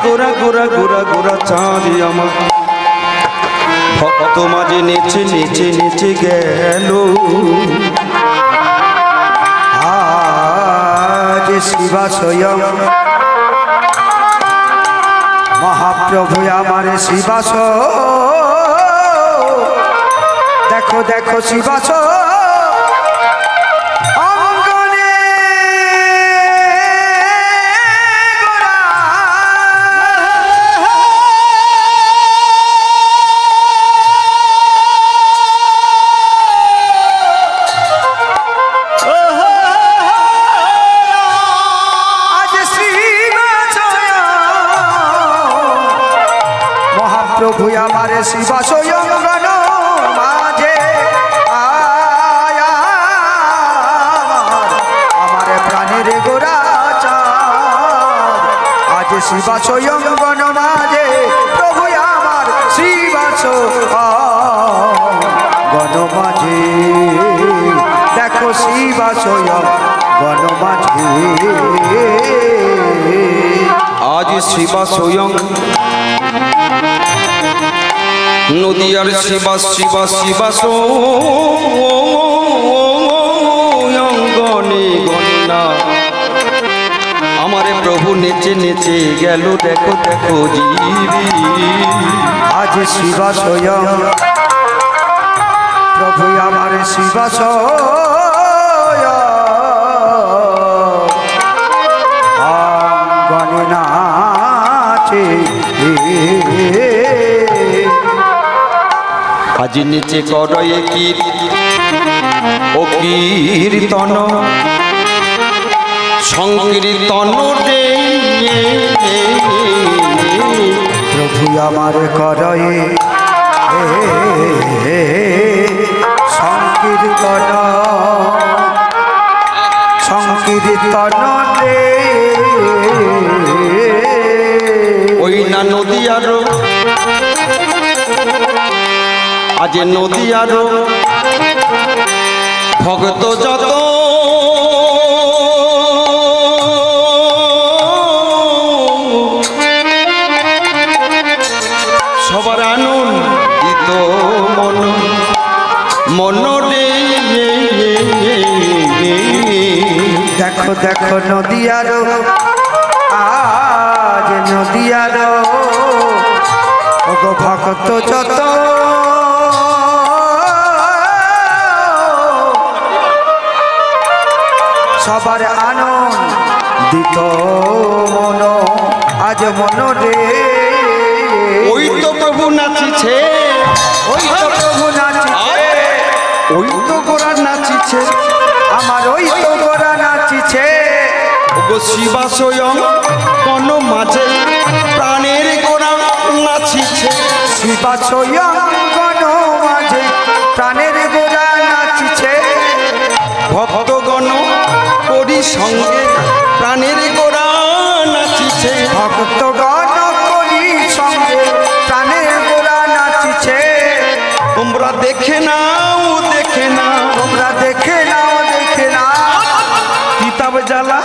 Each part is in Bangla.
গোরা গোরা গোরা গোরা চাঁদি আমার ভক্ত মাঝে নেচে নেচে নেচে গেল। আজ শিবা স্বয়ং মহাপ্রভু আমার শিবাস, দেখো দেখো শিবাস প্রভু আমার শিবা স্বয়ং গণ মাঝে আমার প্রাণের গোরা চাঁদ। আজ শিবা স্বয়ং গণ মাঝে প্রভু আমার শিবা গণ মাঝে, দেখো শিবা স্বয়ং গণ মাঝে। আজ শিবা স্বয়ং নদিয়ার শিবা শিবা শিবা গণে গণনা আমারে প্রভু নেচে নেচে গেল। দেখো দেখো জীবী আজ শিবা স্বয়ং প্রভু আমার শিবা গণে নাচে। আজ নিচে করয়ে ও কীর্তন সংকীর্তন রে প্রভু আমার করয়ে সংকীর্তন সংকীর্তন রে। ওই না নদিয়ার আজ নদিয়ার ভক্ত যত সবার আনন্দিত মন মনরে। দেখো দেখো নদিয়ার আজ নদিয়ার ভক্ত যত সবার আনন্দিত মন আজ মনরে। ওই তো প্রভু নাচিছে, ওই তো প্রভু নাচিছে, ওই তো গোরা নাচিছে, আমার ওই তো গোরা নাচিছে। গো শিবা স্বয়ং গণ মাঝে প্রাণের গোরা নাচিছে। শিবা স্বয়ং গণ মাঝে প্রাণের গোরা নাচিছে। ভক্তগণ করি সঙ্গে প্রাণের গোরা নাচিছে। ভক্তগণ করি সঙ্গে প্রাণের গোরা নাচিছে। তোমরা দেখে নাও দেখে নাও, তোমরা দেখে নাও দেখে নাও, কিতাব জ্বালা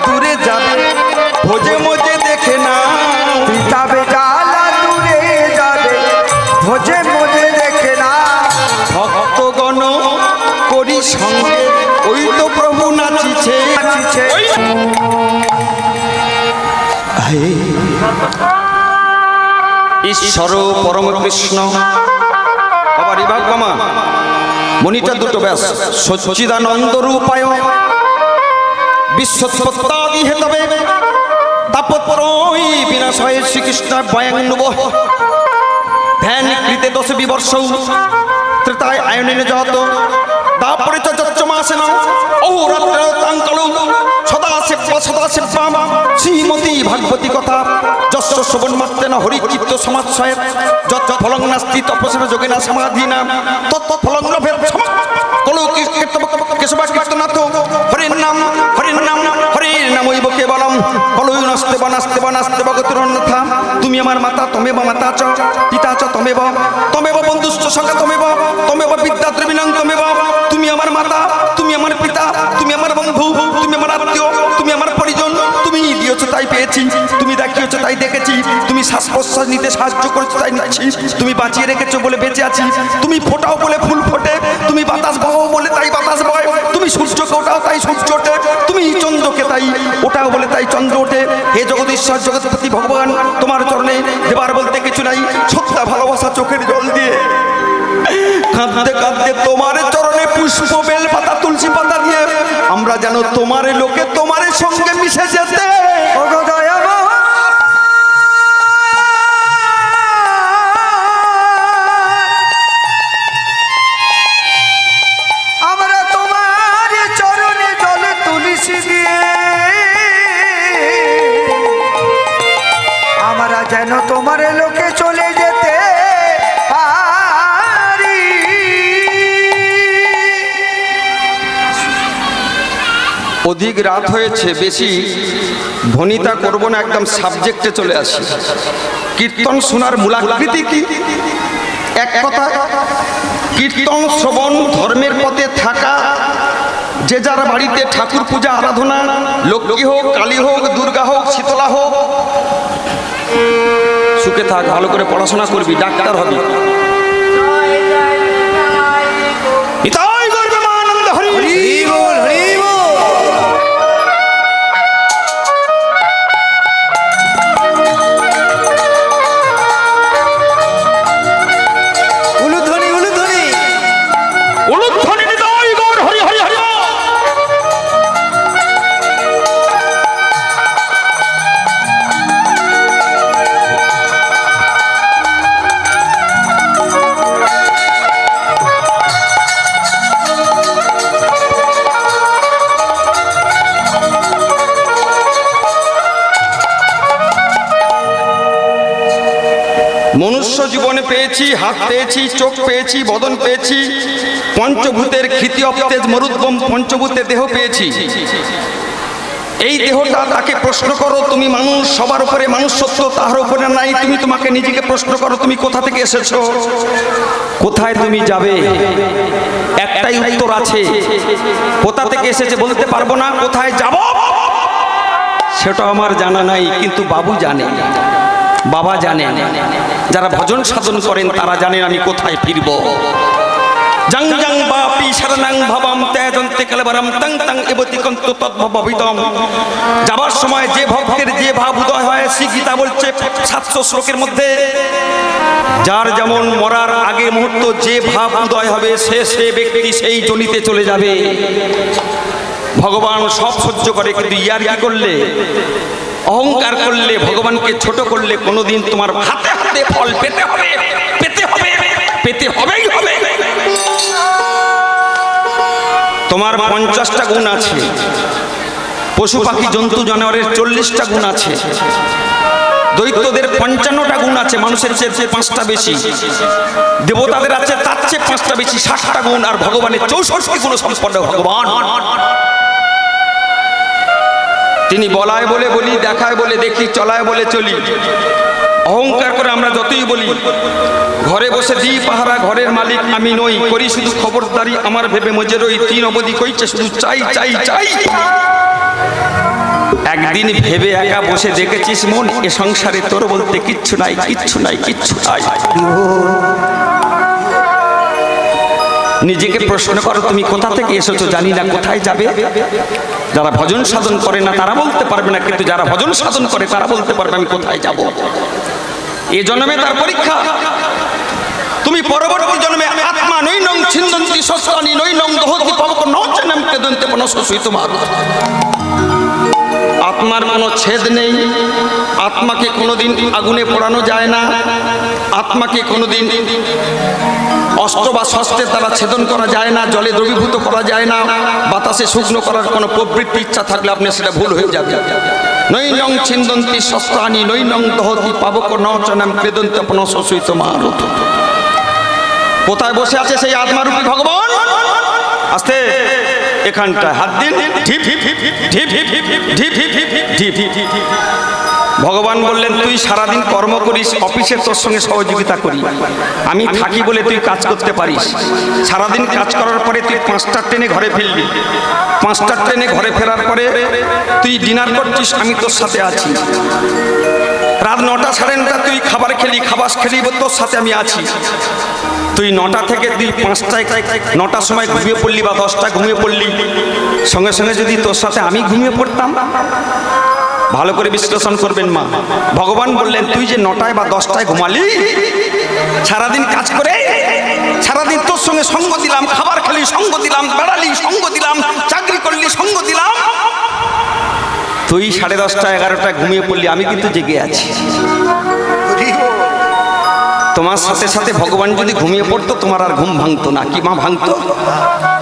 দূরে যাবে ভোজে মজে দেখে নাও। কিতাবে জ্বালা দূরে যাবে ভোজে মজে দেখে নাও। ভক্তগণ করি সঙ্গে ওই তো প্রভু নাচিছে। ঈশ্বর পরম কৃষ্ণ আবার ইভাগমা মনিটা দুটো ব্যাস সচ্চিদানন্দ রূপায় বিশ্বৎপত্তাদি হেতবে তাপত্রই বিনাশয়ে শ্রীকৃষ্ণ বয়ং নুব ধ্যান কৃতে দশ বিবর্ষ ত্রেতায় আয়নের যত তারপরে তো যচ্চমাসেন অহোরাত্র তাঙ্কল সদাশিবাম শ্রীমতী ভাগবতী কথা যস্য শ্রবণ মাত্রেন হরিচিত্ত সমাচ্ছয়ের যত ফলং নাস্তি তপস্যা যোগিনা সমাধিনা তত ফলং লভের কলৌ কেশবা কীর্তনাথ হরির নাম হরির নাম হরির নামৈব কেবলম কলৌ নাস্তে বনাস্তে বনাস্তে বগতিরন্যথা। তুমি আমার মাতা তমেব মাতা চ পিতা চ তমেব তমেব বন্ধুশ্চ সখা তমেব তমেব বিদ্যা দ্রবিণং তমেব। তুমি আমার মাতা, তুমি আমার পিতা, তুমি আমার বন্ধু, তুমি আমার আত্মীয়, তুমি আমার পরিজন, তুমি দিও চেয়েছো তাই পেয়েছি, তুমি দেখিয়েছো তাই দেখেছি, তুমি শ্বাস প্রশ্বাস নিতে সাহায্য করেছো তাই নিচ্ছি, তুমি বাঁচিয়ে রেখেছো বলে বেঁচে আছি, তুমি ফোটাও বলে ফুল ফোটে, তুমি বাতাস বহাও বলে তাই বাতাস বয়, তুমি সূর্যকে ওঠাও তাই সূর্য ওঠে, তুমি চন্দ্রকে তাই ওঠাও বলে তাই চন্দ্র ওঠে। হে জগদীশ্বর জগৎপতি ভগবান, তোমার চরণে দেবার বলতে কিছু নাই, সত্যা ভালোবাসা চোখের জল দিয়ে কাঁদতে কাঁদতে তোমার চরণে পুষ্প বেল পাতা তুলসী পাতা দিয়ে আমরা যেন তোমার লোকে তোমার সঙ্গে মিশে যেতে। ওগো দয়াময়, আমরা তোমার চরণে জল তুলসী দিয়ে আমরা যেন তোমার লোকে চলে যেতে পারি। অধিক রাত হয়েছে, বেশি ভনিতা করব না, একদম সাবজেক্টে চলে আসি। কীর্তন শোনার মূলাকৃতি কি? এক কথা, কীর্তন শ্রবণ, ধর্মের পথে থাকা, যে যার বাড়িতে ঠাকুর পূজা আরাধনা, লক্ষ্মী হোক, কালী হোক, দুর্গা হোক, শীতলা হোক, সুখে থাক, ভালো করে পড়াশোনা করবি, ডাক্তার হবি। নিতাই গৌর প্রেমানন্দ হরি হরি বল, হরি বল। উলুধ্বনি উলুধ্বনি উলুধ্বনি নিতাই গৌর হরি হরি হরি। মনুষ্য জীবনে পেয়েছি, হাত পেয়েছি, চোখ পেয়েছি, বদন পেয়েছি, পঞ্চভূতের খ্যাতি অবতেজ মরুদ্গম পঞ্চভূতে দেহ পেয়েছি। এই দেহটা তাকে প্রশ্ন করো, তুমি মানুষ, সবার উপরে মানুষ সত্য, তাহার উপরে নাই। তুমি তোমাকে নিজেকে প্রশ্ন করো, তুমি কোথা থেকে এসেছো, কোথায় তুমি যাবে? একটাই উত্তর আছে, কোথা থেকে এসেছে বলতে পারবো না, কোথায় যাব সেটা আমার জানা নাই, কিন্তু বাবু জানে, বাবা জানেন। যারা ভজন সাধন করেন তারা জানেন আমি কোথায় ফিরব। জং জং বাপি শরণং ভবম তেজন্তে কলবরম তং তং এবতিকন্তু তদ্ভববিতম। যাবার সময় যে ভক্তের যে ভাব উদয় হয়, শ্রী গীতা বলছে 700 শ্লোকের মধ্যে, যার যেমন মরার আগে মুহূর্ত যে ভাব উদয় হবে, সে ব্যক্তি সেই জনিতে চলে যাবে। ভগবান সব সহ্য করে, কিন্তু ইয়ার্কি করলে, অহংকার করলে, ভগবানকে ছোট করলে কোনোদিন তোমার হাতে হাতে ফল পেতে হবে, পেতে হবে, পেতে হবেই হবে। তোমার 50টা গুণ আছে, পশু পাখি জন্তু জানোয়ারের 40টা গুণ আছে, দৈত্যদের 55টা গুণ আছে, মানুষের চেয়ে 5টা বেশি, দেবতাদের আছে তার চেয়ে 5টা বেশি, 60টা গুণ, আর ভগবানের 64 গুণ সম্পন্ন ভগবান। তিনি বলায় বলে বলি, দেখায় বলে দেখি, চলায় বলে চলি। অহংকার করে আমরা যতই বলি, ঘরে বসে দিই পাহারা, ঘরের মালিক আমি নই, করি শুধু খবরদারি, আমার ভেবে মজে রই, 3 অবধি কইছে শুধু চাই চাই চাই। একদিন ভেবে একা বসে দেখেছিস মন, এ সংসারে তোর বলতে কিচ্ছু নাই, কিচ্ছু নাই, কিচ্ছু নাই। নিজেকে প্রশ্ন করো, তুমি কোথা থেকে এসেছো জানি না, কোথায় যাবে? যারা ভজন সাধন করে না তারা বলতে পারবে না, কিন্তু যারা ভজন সাধন করে তারা বলতে পারবে আমি কোথায় যাব। এ জন্মে তার পরীক্ষা, তুমি পরবর্তী জন্মে আত্মা নৈনং ছিন্দন্তি শস্যানি নৈনং দহতি পাবক নচনম কেদন্তে পনসসুই তোমার। আত্মার কোনো ছেদ নেই, আত্মাকে কোনোদিন আগুনে পোড়ানো যায় না, আত্মাকে কোনোদিন অস্ত্র বা শস্ত্রের দ্বারা ছেদন করা যায় না, জলে দ্রবীভূত করা যায় না, বাতাসে শুকনো করার কোনো প্রবৃত্তি ইচ্ছা থাকলে আপনি সেটা ভুল হয়ে যাবে। নৈনং ছিন্দন্তি শস্ত্রানি নৈনং দহতি পাবক নচনম কেদন্তে পনসসুই তোমার। কোথায় বসে আছে সেই আত্মারূপী ভগবান? আস্তে এখানটায় হাত দিন, ঢিপ ঢিপ ঢিপ ঢিপ ঢিপ ঢিপ ঢিপ ঢিপ ঢিপ ঢিপ। ভগবান বললেন তুই সারাদিন কর্ম করিস, অফিসে তোর সঙ্গে সহযোগিতা করি, আমি থাকি বলে তুই কাজ করতে পারিস। সারাদিন কাজ করার পরে তুই 5টার ট্রেনে ঘরে ফিরবি, 5টার ট্রেনে ঘরে ফেরার পরে তুই ডিনার করছিস, আমি তোর সাথে আছি। রাত 9টা সাড়ে 9টা তুই খাবার খেলি, খাবার খেলি, তোর সাথে আমি আছি। তুই 9টা থেকে তুই 9টার সময় ঘুমিয়ে পড়লি বা 10টা ঘুমিয়ে পড়লি, সঙ্গে সঙ্গে যদি তোর সাথে আমি ঘুমিয়ে পড়তাম, ভালো করে বিশ্লেষণ করবেন মা। ভগবান বললেন তুই যে 9টায় বা 10টায় ঘুমালি, সারাদিন কাজ করে সারাদিন তোর সঙ্গে সঙ্গ দিলাম, খাবার খেলি সঙ্গ দিলাম, বেড়ালি সঙ্গ দিলাম, চাকরি করলি সঙ্গ দিলাম, তুই 10:30 11টায় ঘুমিয়ে পড়লি, আমি কিন্তু জেগে আছি। তোমার সাথে সাথে ভগবান যদি ঘুমিয়ে পড়তো তোমার আর ঘুম ভাঙতো না। কি মা? ভাঙতো,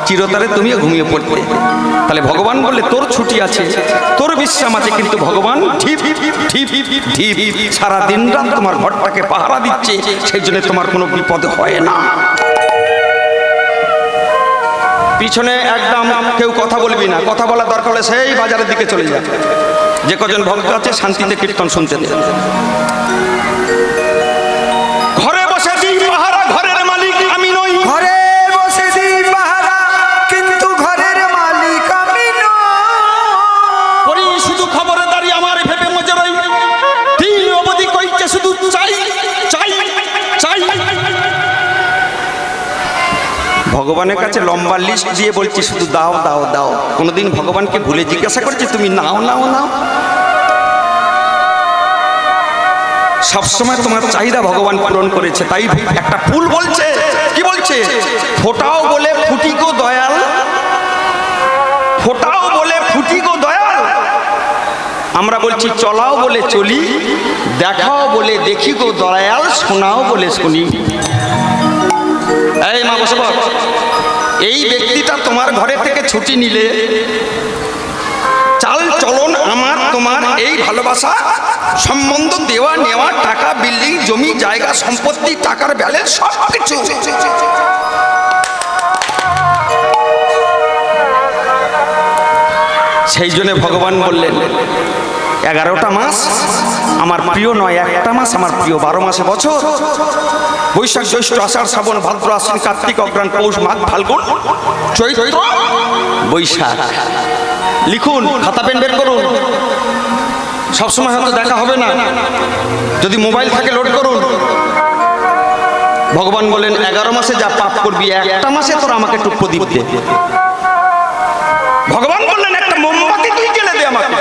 চিরতরে তুমিও ঘুমিয়ে পড়তে। তাহলে ভগবান বললে তোর ছুটি আছে, তোর বিশ্রাম আছে, কিন্তু ভগবান ঢিপ ঢিপ ঢিপ সারা দিন রাত তোমার ঘরটাকে পাহারা দিচ্ছে, সেই জন্য তোমার কোনো বিপদ হয় না। পিছনে একদম কেউ কথা বলবি না, কথা বলার দরকার হলে সেই বাজারের দিকে চলে যা, যে কজন ভক্ত আছে শান্তিতে কীর্তন শুনতে দে। ঘরে বসে দিই পাহারা, ঘরের মালিক আমি নই। ঘরে বসে দিই পাহারা, কিন্তু ঘরের মালিক আমি নই। করি শুধু খবরদারি আমার ভেবে মজে রই, দিন অবধি কইছে শুধু চাই চাই চাই। ভগবানের কাছে লম্বা লিস্ট দিয়ে বলছি শুধু দাও দাও দাও। কোনোদিন ভগবানকে ভুলে জিজ্ঞাসা করছি তুমি নাও নাও নাও? সবসময় তোমার চাহিদা ভগবান পূরণ করেছে। তাই একটা ফুল বলছে, কি বলছে? ফোটাও বলে ফুটি গো দয়াল, ফোটাও বলে ফুটি গো দয়াল। আমরা বলছি চলাও বলে চলি, দেখাও বলে দেখি গো দয়াল, শোনাও বলে শুনি। এই মা বসে বল, এই ব্যক্তিটা তোমার ঘরে থেকে ছুটি নিলে চাল চলন আমার তোমার এই ভালোবাসা সম্বন্ধ দেওয়া নেওয়া, টাকা, বিল্ডিং, জমি জায়গা, সম্পত্তি, টাকার ব্যালেন্স সব কিছু সেই জন্য ভগবান বললেন 11টা মাস আমার প্রিয় নয়, একটা মাস আমার প্রিয়। 12 মাসে বছর, বৈশাখ জ্যৈষ্ঠ আষাঢ় শ্রাবণ ভাদ্র আশ্বিন কার্তিক অগ্রহায়ণ পৌষ মাঘ ফাল্গুন চৈত্র বৈশাখ। লিখুন, খাতা পেন বের করুন। সবসময় হয়তো দেখা হবে না, যদি মোবাইল থাকে লোড করুন। ভগবান বলেন 11 মাসে যা পাপ করবি, একটা মাসে তোর আমাকে একটু প্রদীপ দে। ভগবান বললেন একটা মোমবাতি তুই জ্বেলে দে আমাকে।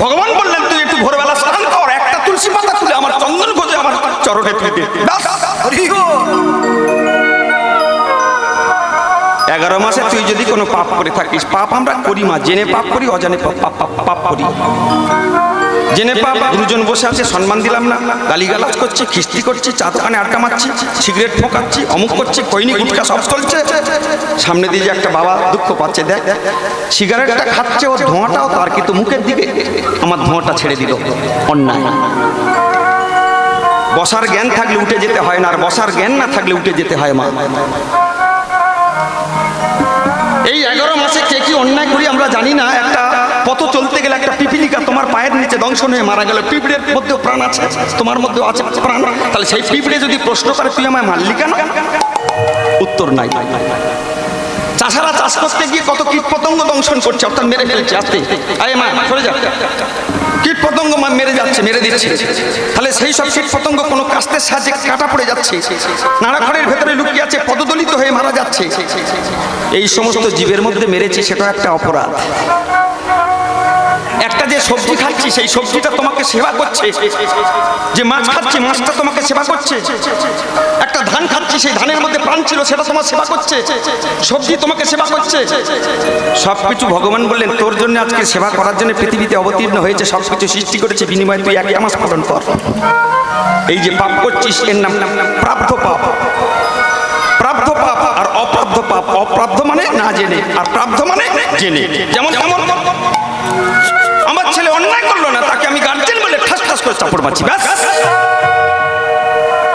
ভগবান বললেন তুই একটু ভোরবেলা স্নান কর, একটা তুলসী পাতা তুলে আমার চন্দন গজে আমার চরণে তুই দে। 11 মাসে তুই যদি কোনো পাপ করে থাকিস, পাপ আমরা করি মা, জেনে পাপ করি, অজানে পাপ করি। জেনে পাপ, গুরুজন বসে আছে সম্মান দিলাম না, গালিগালাজ করছি, খিস্তি করছি, চা দোকানে আড্ডা মারছি, সিগারেট ফোঁকাচ্ছি, অমুক করছি, খৈনি গুটকা সব চলছে। সামনে দিয়ে যে একটা বাবা দুঃখ পাচ্ছে, দেখ সিগারেটটা খাচ্ছে, ওর ধোঁয়াটাও তার, কিন্তু মুখের দিকে আমার ধোঁয়াটা ছেড়ে দিল, অন্যায়। বসার জ্ঞান থাকলে উঠে যেতে হয় না, আর বসার জ্ঞান না থাকলে উঠে যেতে হয় মা। এই 11 মাসে কে কি অন্যায় করি আমরা জানি না। একটা পথ চলতে গেলে একটা পিপিলিকা তোমার পায়ের নিচে দংশন হয়ে মারা গেল, পিঁপড়ের মধ্যেও প্রাণ আছে, তোমার মধ্যেও আছে প্রাণ। তাহলে সেই পিঁপড়ে যদি প্রশ্ন করে তুই আমায় মারলি কেন, উত্তর নাই। চাষারা চাষ করতে গিয়ে কত কীট পতঙ্গ দংশন করছে, অর্থাৎ মেরে ফেলছে। আসতে আয় মা সরে যা, কীট পতঙ্গ মেরে যাচ্ছে, মেরে দিচ্ছে। তাহলে সেই সব কীট পতঙ্গ কোনো কাস্তের সাহায্যে কাটা পড়ে যাচ্ছে, নাড়াঘরের ভেতরে লুকিয়ে আছে, পদদলিত হয়ে মারা যাচ্ছে। এই সমস্ত জীবের মধ্যে মেরেছে, সেটা একটা অপরাধ। একটা যে সবজি খাচ্ছি, সেই সবজিটা তোমাকে সেবা করছে। যে মাছ খাচ্ছি, মাছটা তোমাকে সেবা করছে। একটা ধান খাচ্ছি, সেই ধানের মধ্যে প্রাণ ছিল, সেটা তোমার সেবা করছে। সবজি তোমাকে সেবা করছে। সবকিছু ভগবান বললেন তোর জন্য আজকে সেবা করার জন্য পৃথিবীতে অবতীর্ণ হয়েছে, সবকিছু সৃষ্টি করেছে, বিনিময়ে তুই 1 মাস পালন কর। এই যে পাপ করছিস এর নাম প্রাপ্ত পাপ। প্রাপ্ত পাপ আর অপ্রাপ্ত পাপ। অপ্রাপ্ত মানে না জেনে, আর প্রাপ্ত মানে জেনে। যেমন আমার ছেলে অন্যায় করলো না, তাকে আমি গার্জেন বলে ঠাস ঠাস করে চাপড় মারছি, ব্যাস।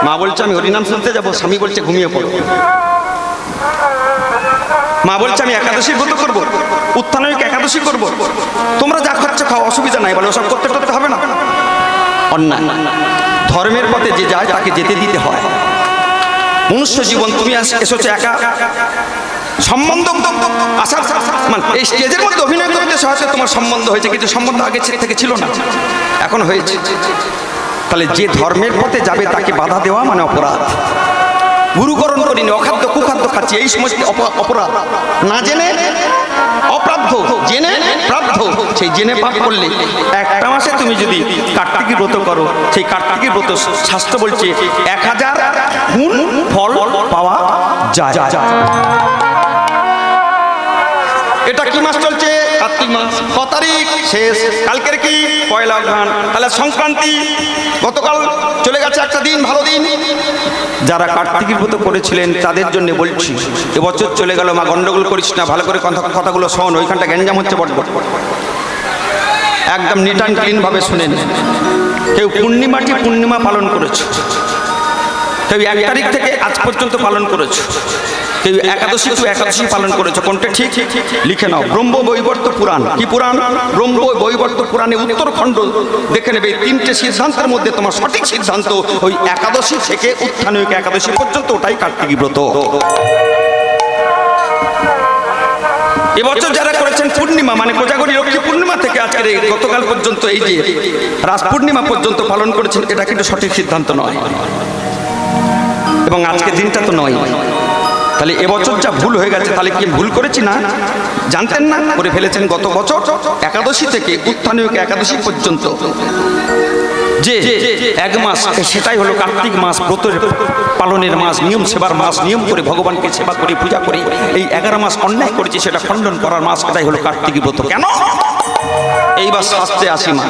মা বলছে আমি হরিনাম শুনতে যাবো, স্বামী বলছে ঘুমিয়ে পড়ো। মা বলছে আমি একাদশীর ব্রত করবো, উত্থানয়িক একাদশী করবো। তোমরা যা খাচ্ছ খাও, অসুবিধা নাই বলে, ওসব করতে হবে না। অন্যায়। ধর্মের পথে যে যায় তাকে যেতে দিতে হয়। মনুষ্য জীবন তুমি এসেছো একা, সম্বন্ধ আসার মানে এই স্টেজের মধ্যে অভিনয় করতে হয়তো তোমার সম্বন্ধ হয়েছে, কিন্তু সম্বন্ধ আগে থেকে ছিল না, এখন হয়েছে। তাহলে যে ধর্মের পথে যাবে তাকে বাধা দেওয়া মানে অপরাধ। গুরুকরণ করিনি, অখাদ্য কুখাদ্য খাচ্ছি, এই সমস্ত অপরাধ। না জেনে অপ্রাধ্য, জেনে প্রাধ্য। সেই জেনে পাপ করলে একটা মাসে তুমি যদি কার্তিকী ব্রত করো, সেই কার্তিকী ব্রত শাস্ত্র বলছে 1000 গুণ ফল পাওয়া যায়। এটা কি মাস চলছে? কার্তিক মাস। 6 তারিখ শেষ, কালকের কি? পয়লা অঘ্রাণ। তাহলে সংক্রান্তি গতকাল চলে গেছে একটা দিন, ভালো দিন। যারা কার্তিকী ব্রত করেছিলেন তাদের জন্য বলছি, এবছর চলে গেল, মা গন্ডগোল করিস না, ভালো করে কথাগুলো শোন, ওইখানটা গ্যাঞ্জাম হচ্ছে বড়। একদম নিট অ্যান্ড ক্লিন ভাবে শুনেন। কেউ পূর্ণিমা পালন করেছে, কেউ 1 তারিখ থেকে আজ পর্যন্ত পালন করেছে, কেউ একাদশী টু একাদশী পালন করেছে। কোনটা ঠিক লিখে নাও। ব্রহ্ম বৈবর্ত পুরাণ। কি পুরাণ? ব্রহ্ম বৈবর্ত পুরাণে উত্তরখণ্ড দেখে নেবে। 3টে সিদ্ধান্তের মধ্যে তোমার সঠিক সিদ্ধান্ত ওই একাদশী থেকে উত্থানয়িক একাদশী পর্যন্ত, ওটাই কার্তিকী ব্রত। এবছর যারা করেছেন পূর্ণিমা মানে কোজাগরী লক্ষ্মী পূর্ণিমা থেকে আজকের গতকাল পর্যন্ত এই যে রাস পূর্ণিমা পর্যন্ত পালন করেছেন, এটা কিন্তু সঠিক সিদ্ধান্ত নয়, এবং আজকের দিনটা তো নয়। তাহলে এবছর যা ভুল হয়ে গেছে, তাহলে কি ভুল করেছি না? জানতেন না, করে ফেলেছেন। গত বছর একাদশী থেকে উত্থানয়িক একাদশী পর্যন্ত যে 1 মাস, সেটাই হলো কার্তিক মাস, ব্রতের পালনের মাস, নিয়ম সেবার মাস, নিয়ম করে ভগবানকে সেবা করে পূজা করে এই 11 মাস অন্যায় করেছি, সেটা খণ্ডন করার মাস, এটাই হলো কার্তিকী ব্রত। কেন? এইবার শাস্ত্রে আসি মা।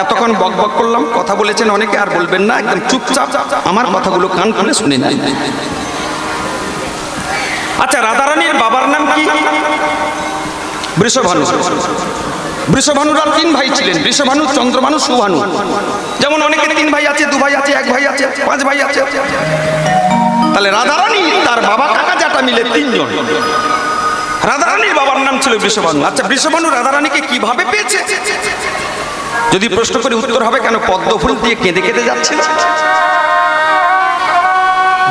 এতক্ষণ বক বক করলাম, কথা বলেছেন অনেকে, আর বলবেন না, একদম চুপচাপ আমার কথাগুলো কান খুলে শুনে নেন। আচ্ছা, রাধারানীর বাবার নাম কি? বৃষভানু। বৃষভানুরা 3 ভাই ছিলেন, বৃষভানু, চন্দ্রভানু, সুভানু। যেমন অনেকে 3 ভাই আছে, 2 ভাই আছে, 1 ভাই আছে, 5 ভাই আছে। তাহলে রাধারানী তার বাবা কাকা জাটা মিলে 3 জন। রাধারানীর বাবার নাম ছিল বৃষভানু। আচ্ছা, বৃষভানু রাধারানীকে কিভাবে পেয়েছে? যদি প্রশ্ন করে উত্তর হবে কেন পদ্ম ফুল দিয়ে কেঁদে কেঁদে যাচ্ছিল।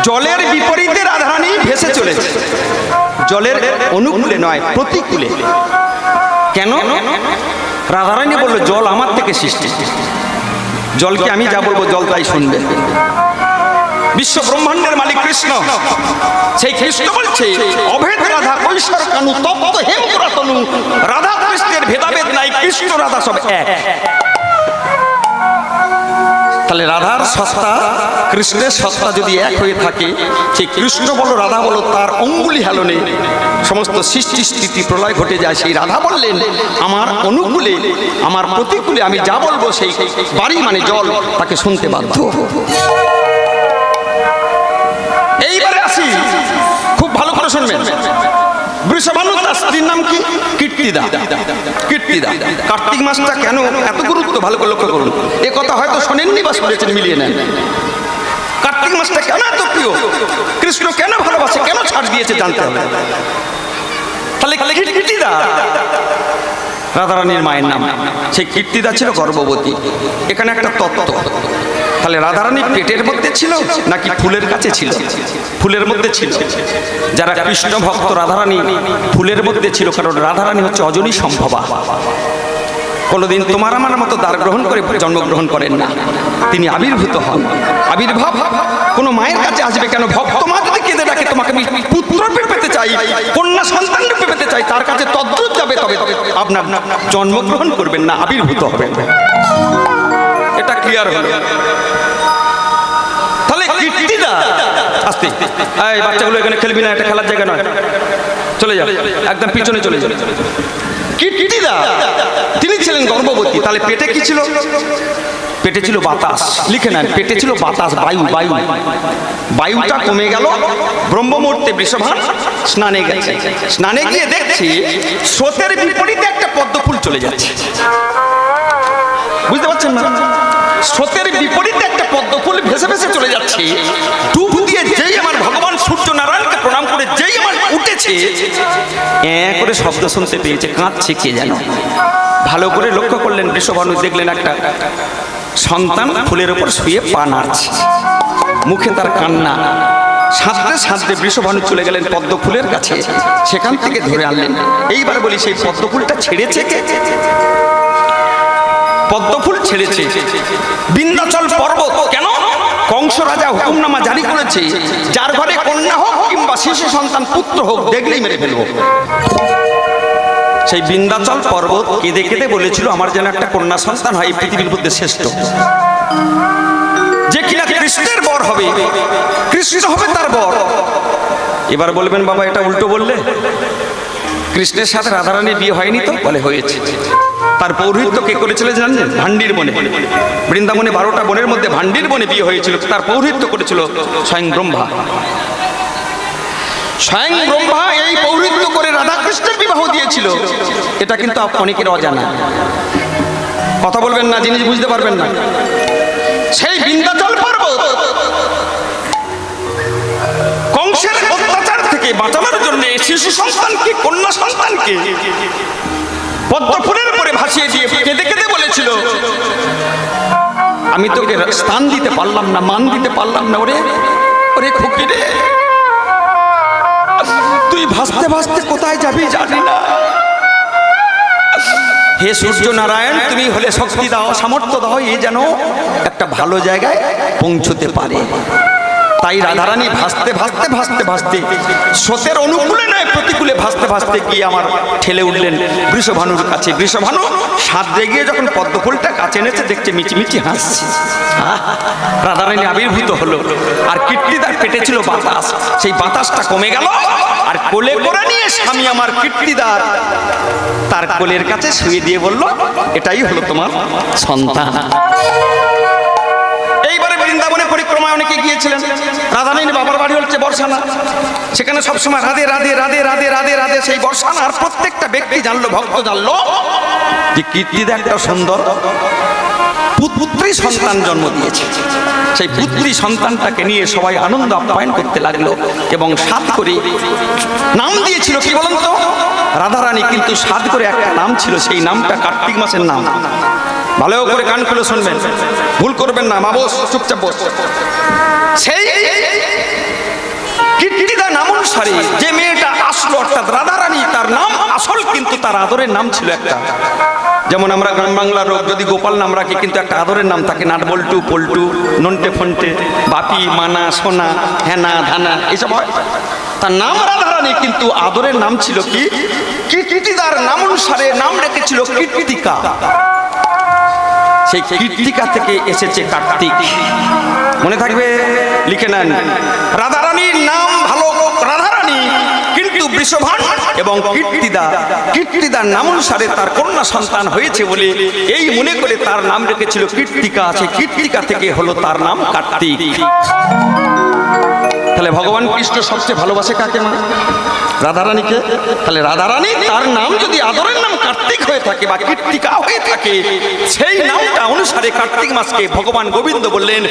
জলের বিপরীতে রাধারানী ভেসে চলেছে, জলের অনুকূলে নয়, প্রতিকূলে। কেন? রাধারানী বলল, জল আমার থেকে সৃষ্টি, জলকে আমি যা বলবো জল তাই শুনবে। বিশ্ব ব্রহ্মাণ্ডের মালিক কৃষ্ণ, সেই কৃষ্ণ বলছে, অভেদ রাধা কৈশোর কানু তপ্ত হেম পুরাতনু। রাধা কৃষ্ণের ভেদাভেদ নাই, কৃষ্ণ রাধা সব এক। তাহলে রাধার সত্তা কৃষ্ণের সত্তা যদি এক হয়ে থাকে, সেই কৃষ্ণ বলো রাধা বলো, তার অঙ্গুলি হেলনে সমস্ত সৃষ্টি স্থিতি প্রলয় ঘটে যায়। সেই রাধা বললেন, আমার অনুকূলে আমার প্রতিকূলে আমি যা বলবো সেই বাড়ি মানে জল তাকে শুনতে বাধ্য। এইবারে আসি, খুব ভালো করে শুনবেন। বৃষভানু, তার স্ত্রীর নাম কি? কীর্তিদা। কীর্তিদা। কার্তিক মাসটা কেন এত গুরুত্ব, ভালো করে লক্ষ্য করুন। এ কথা হয়তো শোনেননি বা শুনেছেন, মিলিয়ে নেন। কার্তিক মাসটা কেন এত প্রিয়, কৃষ্ণ কেন ভালোবাসে, কেন ছাড় দিয়েছে, জানতে হবে। তাহলে কীর্তিদা রাধারানীর মায়ের নাম। সেই কীর্তিদা ছিল গর্ভবতী। এখানে একটা তত্ত্ব, তাহলে রাধারানী পেটের মধ্যে ছিল নাকি ফুলের কাছে ছিল? ফুলের মধ্যে ছিল। যারা কৃষ্ণ ভক্ত, রাধারানী ফুলের মধ্যে ছিল, কারণ রাধারানী হচ্ছে অজনী সম্ভবা। কোনোদিন তোমার আমার মতো দ্বার গ্রহণ করে জন্মগ্রহণ করেন না, তিনি আবির্ভূত হন। আবির্ভাব কোনো মায়ের কাছে আসবে কেন? ভক্ত মা যদি কেঁদে ডাকে, তোমাকে আমি পুত্র রূপে পেতে চাই, কন্যা সন্তান রূপে পেতে চাই, তার কাছে তদ্রুপ যাবে, তবে আপনার জন্মগ্রহণ করবেন না, আবির্ভূত হবেন। এটা ক্লিয়ার হলো। তাহলে কীর্তিদা, আস্তে, এই বাচ্চাগুলো এখানে খেলবি না, এটা খেলার জায়গা নয়, চলে যাও, একদম পিছনে চলে যাও। কীর্তিদা তিনি ছিলেন গর্ভবতী। তাহলে পেটে কি ছিল? পেটে ছিল বাতাস। লিখে নেন, পেটে ছিল বাতাস, বায়ু। বায়ুটা কমে গেল। ব্রহ্ম মুহূর্তে বৃষভান স্নানে গেছে। স্নানে গিয়ে দেখছি স্রোতের বিপরীতে একটা পদ্ম ফুল চলে যাচ্ছে। বুঝতে পারছেন না? স্রোতের বিপরীতে একটা পদ্ম ফুল ভেসে ভেসে চলে যাচ্ছে। ডুব দিয়ে যেই আমার ভগবান সূর্য নারায়ণকে প্রণাম করে যেই আমার উঠেছে, করে শব্দ শুনতে পেয়েছে, কাঁদছে কে যেন। ভালো করে লক্ষ্য করলেন বৃষভানু, দেখলেন একটা সন্তান ফুলের উপর শুয়ে পা নাড়ছে, মুখে তার কান্না। সাঁতরে সাঁতরে বৃষভানু চলে গেলেন পদ্ম ফুলের কাছে, সেখান থেকে ধরে আনলেন। এইবার বলি, সেই পদ্ম ফুলটা ছেড়েছে কে? পদ্ম ফুল ছেড়েছে বিন্ধ্যাচল পর্বত। কেন? কংস রাজা হুকুমনামা জারি করেছে, যার ঘরে কন্যা হোক কিংবা শিশু সন্তান পুত্র হোক, দেখলেই মেরে ফেলবো। সেই বিন্ধ্যাচল পর্বত কেঁদে কেঁদে বলেছিল, আমার যেন একটা কন্যা সন্তান হয়, এই পৃথিবীর মধ্যে শ্রেষ্ঠ, যে কিনা কৃষ্ণের বর হবে, কৃষ্ণ হবে তার বর। এবার বলবেন, বাবা এটা উল্টো বললে, কৃষ্ণের সাথে রাধারানীর বিয়ে হয়নি তো? বলে হয়েছে। তার পৌরোহিত্য কে করেছিল জানেন? ভান্ডির বনে, বৃন্দাবনে 12টা বনের মধ্যে ভান্ডির বনে বিয়ে হয়েছিল। তার পৌরোহিত্য করেছিল স্বয়ং ব্রহ্মা। স্বয়ং ব্রহ্মা এই পৌরোহিত্য করে রাধাকৃষ্ণের বিবাহ দিয়েছিল। এটা কিন্তু অনেকের অজানা। কথা বলবেন না, জিনিস বুঝতে পারবেন না। সেই বিন্ধ্যাচল পর্বত কংসের অত্যাচার থেকে বাঁচানোর জন্য শিশু সন্তানকে, কন্যা সন্তানকে পদ্ম ফুলের উপরে ভাসিয়ে দিয়ে কেঁদে কেঁদে বলেছিল, আমি তোকে স্থান দিতে পারলাম না, মান দিতে পারলাম না। ওরে ওরে খুকি রে, তুই ভাসতে ভাসতে কোথায় যাবি জানি না। হে সূর্য নারায়ণ, তুমি হলে শক্তি দাও, সামর্থ্য দাও, এ যেন একটা ভালো জায়গায় পৌঁছতে পারে। তাই রাধারানী ভাসতে ভাসতে ভাসতে ভাসতে, স্রোতের অনুকূলে নয় প্রতিকূলে ভাসতে ভাসতে গিয়ে আমার ঠেলে উঠলেন বৃষভানুর কাছে। বৃষভানু সাঁতরে গিয়ে যখন পদ্ম ফুলটা কাছে এনেছে, দেখছে মিচিমিচি হাসছে। রাধারানী আবির্ভূত হলো, আর কীর্তিদার পেটে ছিল বাতাস, সেই বাতাসটা কমে গেল। আর কোলে করে নিয়ে স্বামী আমার কীর্তিদার তার কোলের কাছে শুয়ে দিয়ে বলল, এটাই হলো তোমার সন্তান। এইবারে বৃন্দাবনে পরিক্রমায় অনেকে গিয়েছিলেন। রাধারানীর বাবার বাড়ি হচ্ছে বর্ষানা, সেখানে সবসময় রাধে রাধে রাধে রাধে রাধে রাধে। সেই বর্ষানার প্রত্যেকটা ব্যক্তি জানলো, ভক্ত জানলো যে কীর্তিদা একটা সুন্দর পুত্রী সন্তান জন্ম দিয়েছে। সেই পুত্রী সন্তানটাকে নিয়ে সবাই আনন্দ আপ্যায়ন করতে লাগলো এবং সাত করে নাম দিয়েছিল। কি বলুন তো? রাধারানী। কিন্তু সাত করে একটা নাম ছিল, সেই নামটা কার্তিক মাসের নাম। ভালো করে কান খুলে শুনবেন, ভুল করবেন না। মা বস, চুপচাপ বস। সেই কীর্তিদা নাম অনুসারে যে মেয়েটা আসলো, অর্থাৎ রাধারানী, তার নাম আসল, কিন্তু তার আদরের নাম ছিল একটা। যেমন আমরা গ্রাম বাংলার লোক যদি গোপাল নাম রাখি, কিন্তু একটা আদরের নাম থাকে, নাট বল্টু, পল্টু, নন্টে ফন্টে, বাপি, মানা, সোনা, হেনা, ধানা, এইসব হয়। তার নাম রাধারানী, কিন্তু আদরের নাম ছিল কি? কীর্তিদার নাম অনুসারে নাম রেখেছিল কীর্তিকা। সেই কীর্তিকা থেকে এসেছে কার্তিক। মনে থাকবে, লিখে নেন। রাধারানীর নাম ভালো রাধারানী, কিন্তু বৃষভানু এবং কীর্তিদার নাম অনুসারে তার কন্যা সন্তান হয়েছে বলে এই মনে করে তার নাম রেখেছিল কীর্তিকা। আছে কীর্তিকা থেকে হলো তার নাম কার্তিক। তাহলে ভগবান কৃষ্ণ সবচেয়ে ভালোবাসে কাকে? মা রাধারানীকে। তাহলে রাধারানী, তার নাম যদি আদরের নাম কার্তিক হয়ে থাকে বা কীর্তিকা হয়ে থাকে, সেই নামটা অনুসারে কার্তিক মাসকে ভগবান গোবিন্দ বললেন,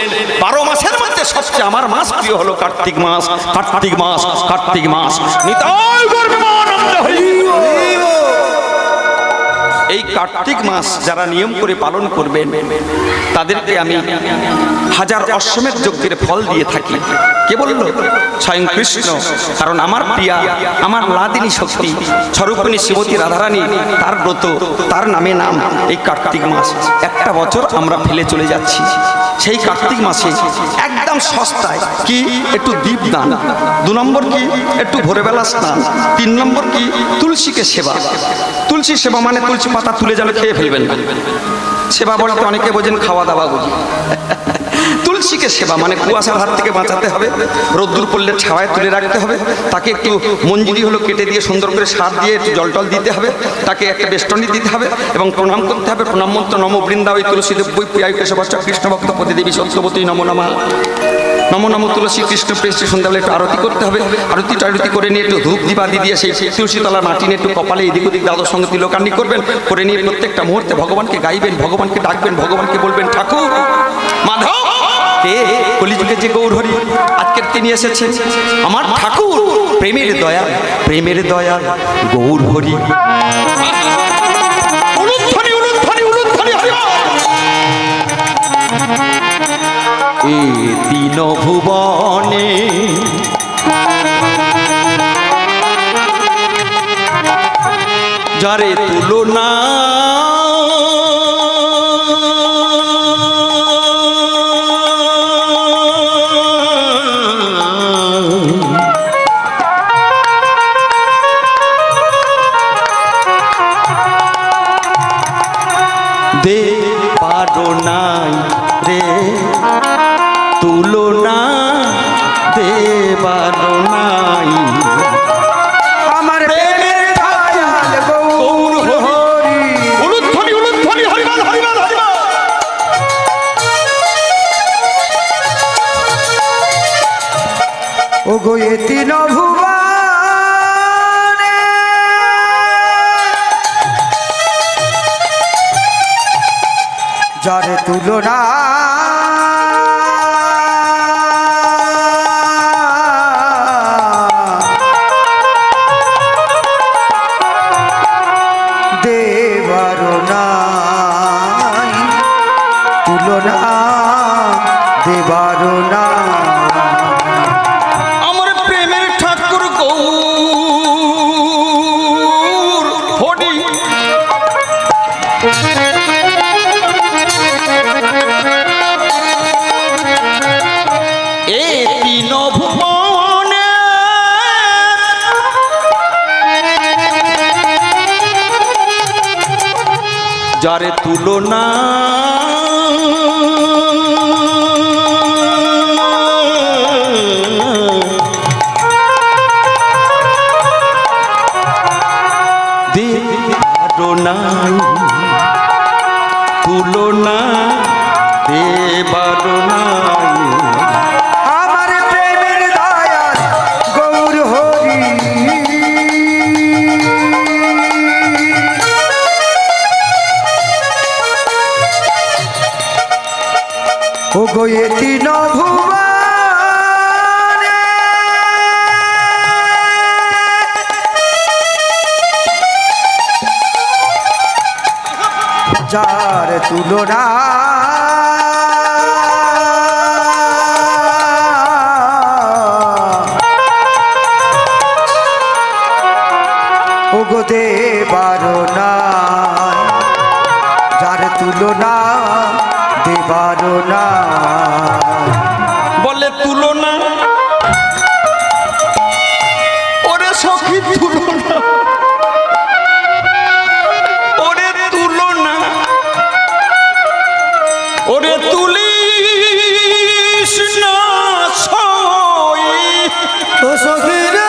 12 মাসের মধ্যে সবচেয়ে আমার মাস প্রিয় হলো কার্তিক মাস। কার্তিক মাস, কার্তিক মাস। নিতাই গর্বানন্দ হইব। এই কার্তিক মাস যারা নিয়ম করে পালন করবেন, তাদেরকে আমি 1000 অশ্বমেধ যজ্ঞের ফল দিয়ে থাকি। কে বলল? স্বয়ং কৃষ্ণ। কারণ আমার প্রিয়া, আমার লাদিনী শক্তি স্বরূপিণী শ্রীমতী রাধারানী, তার ব্রত, তার নামে নাম এই কার্তিক মাস। একটা বছর আমরা ফেলে চলে যাচ্ছি। সেই কার্তিক মাসে একদম সস্তায় কি? একটু দীপদান। 2 নম্বর কি? একটু ভোরবেলা স্নান। 3 নম্বর কি? তুলসীকে সেবা। তুলসী সেবা মানে তুলসী পাতা তুলে যাবে, খেয়ে ফেলবেন না। সেবা বলতে অনেকে বোঝেন খাওয়া দাওয়া বুঝি। তুলসীকে সেবা মানে কুয়াশার হাত থেকে বাঁচাতে হবে, রোদ্দুর পড়লে ছায়ায় তুলে রাখতে হবে, তাকে একটু মঞ্জুরি হলো কেটে দিয়ে সুন্দর করে সার দিয়ে একটু জল টল দিতে হবে, তাকে একটা বেষ্টনী দিতে হবে এবং প্রণাম করতে হবে। প্রণাম মন্ত্র নম বৃন্দাবৈ তুলসী দেব্যৈ প্রিয়ায় কেশবাচ্চ কৃষ্ণ ভক্ত পদে দেবী সত্যবতী নমো নমঃ। নমো নমো তুলসী কৃষ্ণ প্রেষ্ঠে সন্ধ্যাবেলা একটু আরতি করতে হবে। আরতি করে নিয়ে একটু ধূপ দিবাদি দিয়ে সেই তুলসী তলা মাটি নিয়ে একটু কপালে এদিক ওদিক দাদর সঙ্গে তিলকান্নি করবেন। করে নিয়ে প্রত্যেকটা মুহূর্তে ভগবানকে গাইবেন, ভগবানকে ডাকবেন, ভগবানকে বলবেন, ঠাকুর মাধব কে কলিযুগে যে গৌর হরি, আজকের তিনি এসেছেন আমার ঠাকুর, প্রেমের দয়া, প্রেমের দয়া গৌর হরি। উলুধ্বনি উলুধ্বনি উলুধ্বনি হরি। তিন ভুবনে যারে তুলনা দে পারো নাই রে তুলনা দে পারো নাই আমার প্রেমের দয়াল গৌর হরি উলুধ্বনি উলুধ্বনি হরিবল হরিবল হরিবল ও গো এ তিন ভুবনে যার তুলনা দেবার নাই তুলনা দেবার না আমার প্রেমের ঠাকুর গৌর হরি এ তিন ভুবনে যারে তুলনা দেবারো নাই তুলনা দেবারো নাই আমার প্রেমের দয়াল গৌর হরি ও গো এ তিন ভুবনে যার তুলনা ও গো দেবার নাই যার তুলনা দেবার নাই বলে তুলনা ওরে সখী তুলনা ওরে তুলনা ওরে তুলিস না সই ও সখী রে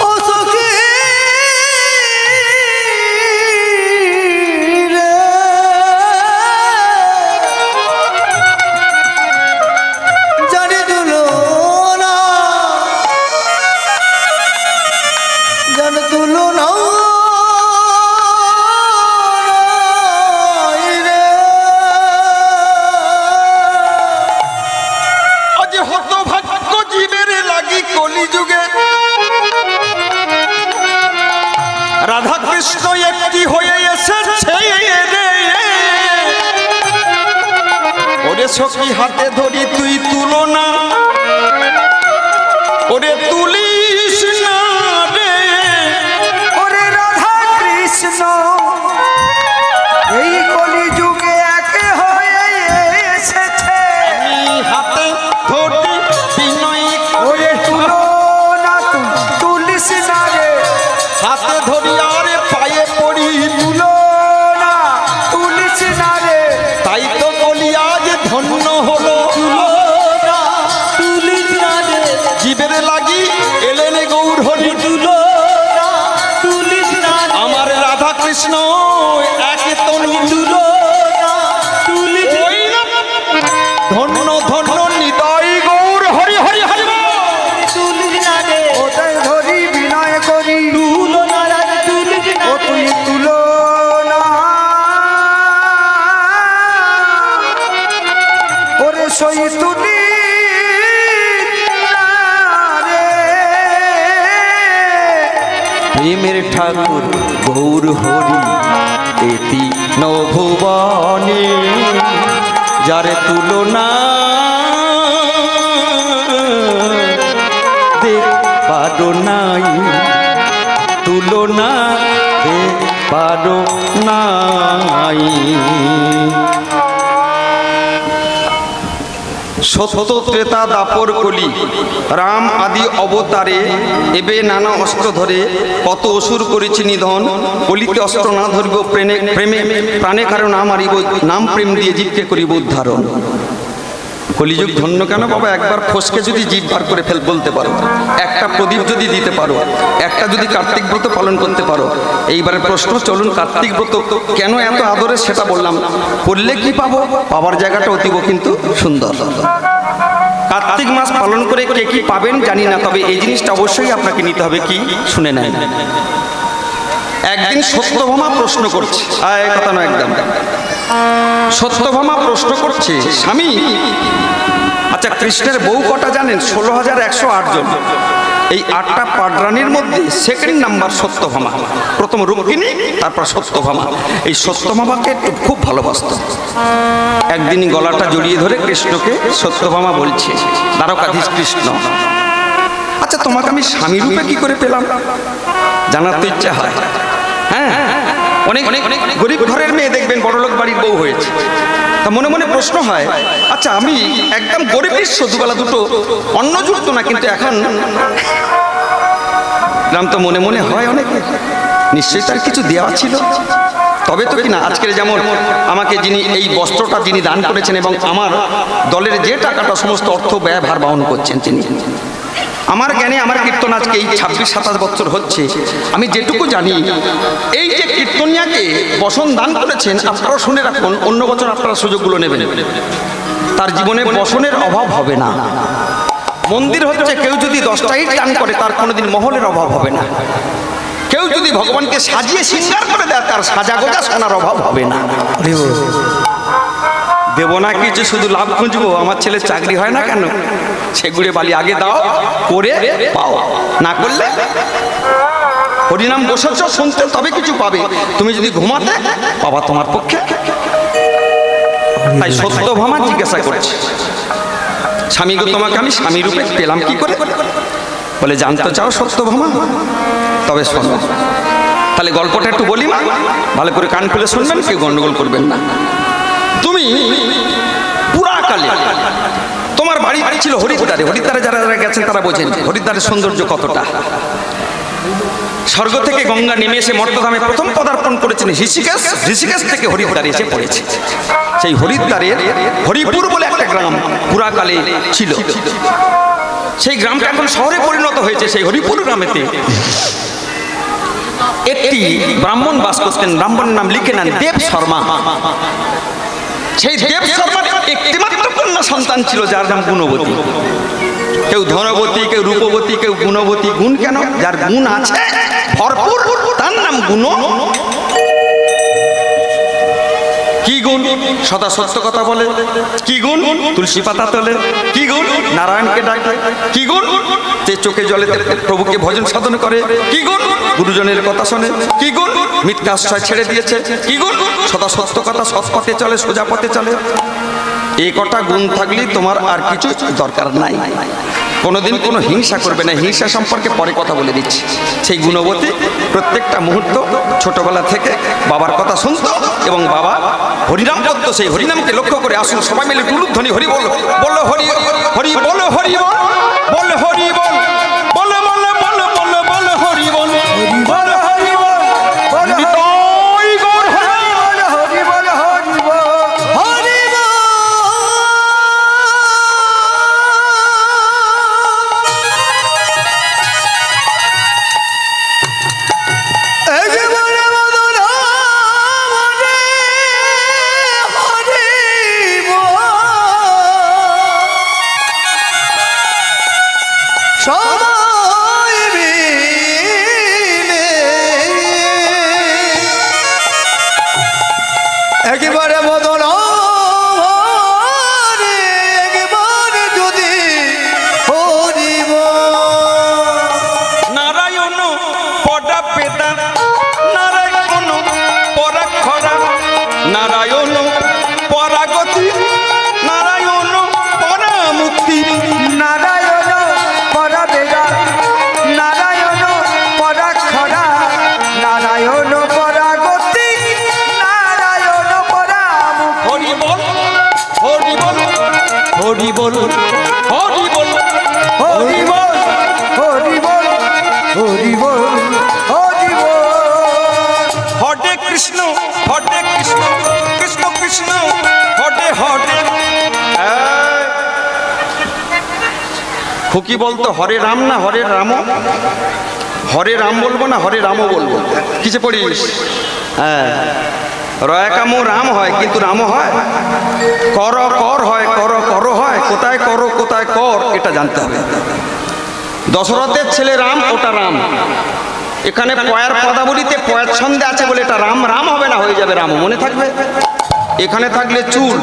ও সখী রে জানি তুলো না জানি তুলো না আজ হতভাগ্য জীবের লাগি কলিযুগে রাধা কৃষ্ণ একটি হয়ে এসেছে রে ওরে সখী হাতে ধরি তুই তুলনা ওরে তুলিস না রে ওরে রাধা কৃষ্ণ এই কলিযুগে একে হয়ে এসেছে আমি হাতে ধরি বিনয় ওরে তুলো না তুলিস না রে হাতে ধরি আরে পায়ে পড়ি তুলো না তুলিস না রে তাই তো বলি আজ ধন্য হলো তুলিস না রে জীবের লাগি এলেন গৌর হরি তুলিস না আমার রাধা কৃষ্ণ এক তনু ওই না ধন্য ধন্য নিতাই গৌর হরি হরি হরি বল। ওটাই ধরি বিনয় করি ও তুই তুলো না ওরে সই তুলি রে প্রেমের ঠাকুর গৌর হরি এতি নভুবনে যারে তুলনা দেখবারো নাই, তুলনা দেখবারো নাই। সত্য ত্রেতা দাপর কলি রাম আদি অবতারে এবে নানা অস্ত্র ধরে কত অসুর করেছি নিধন, কলিতে অস্ত্র না ধরিব প্রেমে প্রেমে প্রাণে কারণ আমারিব নাম প্রেম দিয়ে জীবকে করিব উদ্ধারণ। কলিযুগ ধন্য কেন বাবা, একবার ফসকে যদি জীব বার করে বলতে পারো, একটা প্রদীপ যদি দিতে পারো, একটা যদি কার্তিক ব্রত পালন করতে পারো। এইবারের প্রশ্ন, চলুন কার্তিক ব্রত কেন এত আদরে সেটা বললাম, করলে কি পাবো, পাওয়ার জায়গাটা অতীব কিন্তু সুন্দর। কার্তিক মাস পালন করে কে কি পাবেন জানি না, তবে এই জিনিসটা অবশ্যই আপনাকে নিতে হবে। কি শুনে নেন। একদিন সত্যভামা প্রশ্ন করছে, কথা নয় একদম, সত্যভামা প্রশ্ন করছে, স্বামী আচ্ছা কৃষ্ণের বউ কটা জানেন? 16,108 জন। এই 8টা পাডরানির মধ্যে সেকেন্ড নাম্বার সত্যভামা, প্রথম রুক্মিণী, তারপর সত্যভামা। এই সত্যভামাকে খুব ভালোবাসত। একদিনই গলাটা জড়িয়ে ধরে কৃষ্ণকে সত্যভামা বলছে, দ্বারকাধীশ কৃষ্ণ, আচ্ছা তোমাকে আমি স্বামী রূপে কি করে পেলাম? জানার তো ইচ্ছা হয়। হ্যাঁ, অনেক গরিব ঘরের মেয়ে দেখবেন বড়লোক বাড়ির বউ হয়েছে, তা মনে মনে প্রশ্ন হয়, আচ্ছা আমি একদম গরিব নিঃস্ব, দুবেলা দুটো অন্ন জুটতো না, কিন্তু এখন নাম তো মনে মনে হয় অনেক, নিশ্চয়ই তার কিছু দেওয়া ছিল, তবে তো কিনা। আজকের যেমন আমাকে যিনি এই বস্ত্রটা যিনি দান করেছেন এবং আমার দলের যে টাকাটা সমস্ত অর্থ ব্যয়ভার বহন করছেন তিনি, আমার জ্ঞানে আমার কীর্তন আজকে এই 26-27 বছর হচ্ছে, আমি যেটুকু জানি এই যে কীর্তনিয়াকে বসন দান করেছেন, আপনারা শুনে রাখুন, অন্য বছর আপনারা সুযোগগুলো নেবেন, তার জীবনে বসনের অভাব হবে না। মন্দির হচ্ছে, কেউ যদি 10টা ইট দান করে তার কোনোদিন মহলের অভাব হবে না। কেউ যদি ভগবানকে সাজিয়ে সিঙ্গার করে দেয় তার সাজা গোজা সোনার অভাব হবে না। দেব না কিছু, শুধু লাভ খুঁজবো, আমার ছেলে চাকরি হয় না কেন, সেগুড়ে বালি আগে দাও, করে পাও, না করলে হরিনাম বসেছ শুনতে তবে কিছু পাবে, তুমি যদি ঘুমাতে বাবা তোমার পক্ষে। তাই সত্যভামা জিজ্ঞাসা করছে, স্বামী গো তোমাকে আমি স্বামী রূপে পেলাম কি করে? বলে জানতে চাও সত্যভামা? তবে শোনো, তাহলে গল্পটা একটু বলি, ভালো করে কান খুলে শুনবেন, কেউ গন্ডগোল করবেন না। তুমি পুরাকালে তোমার বাড়ি ছিল হরিদ্বারে। হরিদ্বারে যারা যারা গেছেন তারা বোঝেন হরিদ্বারের সৌন্দর্য কতটা। স্বর্গ থেকে গঙ্গা নেমে এসে মর্তধামে প্রথম পদার্পণ করেছেন ঋষিকেশ, ঋষিকেশ থেকে হরিদ্বারে এসে পড়েছে। সেই হরিদ্বারের হরিপুর বলে একটা গ্রাম পুরাকালে ছিল, সেই গ্রামটা এখন শহরে পরিণত হয়েছে। সেই হরিপুর গ্রামেতে একটি ব্রাহ্মণ বাস করতেন, ব্রাহ্মণের নাম লিখে নেন দেব শর্মা। সেই দেব শর্মার একটিমাত্র কন্যা সন্তান ছিল যার নাম গুণবতী। কেউ ধনবতী, কেউ রূপবতী, কেউ গুণবতী। গুণ কেন? যার গুণ আছে ভরপুর তার নাম গুণ। কি গুণ? সদা সত্য কথা বলে। কি গুণ? তুলসী পাতা তোলে। কি গুণ? নারায়ণকে ডাকে। কি গুণ? যে চোখে জলে প্রভুকে ভজন সাধন করে। কি গুণ? গুরুজনের কথা শোনে। কি গুণ? মিথ্যা আশ্রয় ছেড়ে দিয়েছে। কি গুণ? সদা সত্য কথা, সৎ পথে চলে, সোজা পথে চলে। এই কটা গুণ থাকলে তোমার আর কিছু দরকার নাই। কোনোদিন কোনো হিংসা করবে না। হিংসা সম্পর্কে পরে কথা বলে দিচ্ছি। সেই গুণবতী প্রত্যেকটা মুহূর্ত ছোটবেলা থেকে বাবার কথা শুনতো এবং বাবা হরিনাম করতো। সেই হরিনামকে লক্ষ্য করে আসুন সবাই মিলে টুলুধ্বনি হরি বল, বলো হরি হরি, বলো হরি বল, বল হরি বল, বলো বলো বলো বলো বলো হরি বল, বলো হরি বল, নিতাই গৌর হরি বল, হরি বল, হরি বল, হরি বল। একেবারে বদন একেবারে যদি হরিব নারায়ণ পদা পেদা নারায়ণ পরাক্ষর খুকি বলতো হরে রাম না হরে রাম? হরে রাম বলবো না হরে রামও বলবো? কিসে পড়িস? হ্যাঁ, রয়াকামো রাম হয় কিন্তু রামও হয়, কর কর হয়, কর কর হয়, কোথায় করো কোথায় কর এটা জানতে হবে। দশরথের ছেলে রাম, ওটা রাম। এখানে পয়ার পদাবলিতে পয়ার ছন্দে আছে বলে এটা রাম রাম হবে না, হয়ে যাবে রাম, মনে থাকবে। এখানে থাকলে চুল,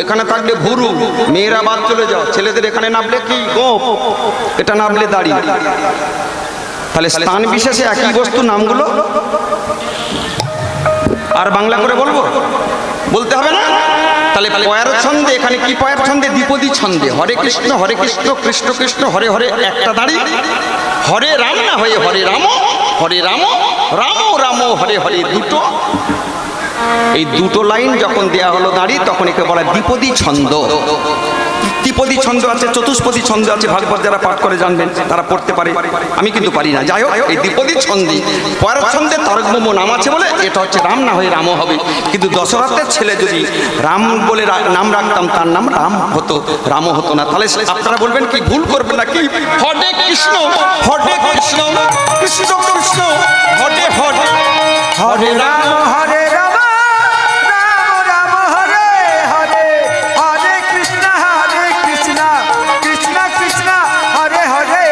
এখানে থাকলে ভুরু, মেয়েরা বাদ চলে যাও, ছেলেদের এখানে নামলে কি গোপ, এটা নামলে দাড়ি। তাহলে স্থান বিশেষে একই বস্তু নামগুলো আর বাংলা করে বলবো, বলতে হবে না? তাহলে পয়ার ছন্দে, এখানে কি পয়ার ছন্দে? দ্বিপদী ছন্দে, হরে কৃষ্ণ কৃষ্ণ কৃষ্ণ হরে হরে একটা দাঁড়ি, হরে রাম না হয়ে হরে রাম, হরে রাম রাম রাম হরে হরে দুটো। এই দুটো লাইন যখন দেয়া হলো দাঁড়ি, তখন একে বলা দ্বিপদী ছন্দ। ত্রিপদী ছন্দ আছে, চতুষ্পদী ছন্দ আছে, ভাগবত যারা পাঠ করে জানবেন তারা পড়তে পারে, আমি কিন্তু পারি না। যাই হোক, এই দ্বিপদী ছন্দে পয়ার ছন্দে তারকম নাম আছে বলে এটা হচ্ছে রাম না হয়ে রামও হবে। কিন্তু দশরথের ছেলে যদি রাম বলে নাম রাখতাম, তার নাম রাম হতো, রামও হতো না। তাহলে আপনারা বলবেন কি, ভুল করবেন না কি? হরে কৃষ্ণ কৃষ্ণ কৃষ্ণ কৃষ্ণ হরে হরে, হরে রাম হরে রাম রাম রাম হরে হরে, হরে কৃষ্ণ কৃষ্ণ কৃষ্ণ হরে হরে,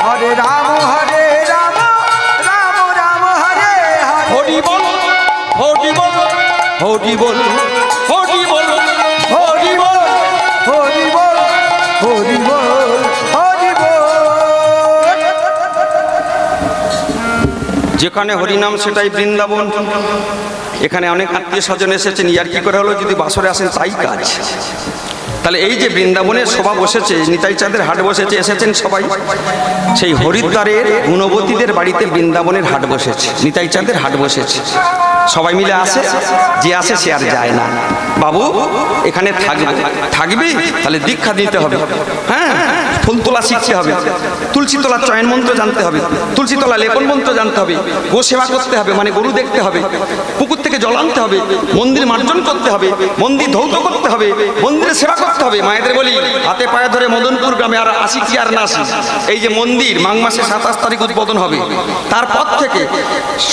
হরে রাম রাম রাম হরে হরে। হরি বল হরি বল হরি বল হরি বল হরি বল হরি বল হরি বল হরি বল। যেখানে হরিনাম সেটাই বৃন্দাবন। এখানে অনেক আত্মীয় স্বজন এসেছেন, ইয়ার কি করে হলো, যদি বাসরে আসেন তাই কাজ। তাহলে এই যে বৃন্দাবনের সভা বসেছে, নিতাই চাঁদের হাট বসেছে, এসেছেন সবাই, সেই হরিদ্বারের গুণবতীদের বাড়িতে বৃন্দাবনের হাট বসেছে, নিতাই চাঁদের হাট বসেছে। সবাই মিলে আসে, যে আসে সে আর যায় না। বাবু এখানে থাকবি, তাহলে দীক্ষা দিতে হবে, হ্যাঁ, ফুল তোলা শিখতে হবে, তুলসী তোলা চয়ন মন্ত্র জানতে হবে, তুলসী তোলা লেপন মন্ত্র জানতে হবে, গো সেবা করতে হবে, মানে গরু দেখতে হবে, পুকুর থেকে জল আনতে হবে, মন্দির মার্জন করতে হবে, মন্দির ধৌত করতে হবে, মন্দিরে সেবা করতে হবে। মায়েদের বলি, হাতে পায়ে ধরে মদনপুর গ্রামে আর আসি কি আর না আসি, এই যে মন্দির মাঘ মাসে 27 তারিখ উদ্বোধন হবে, তারপর থেকে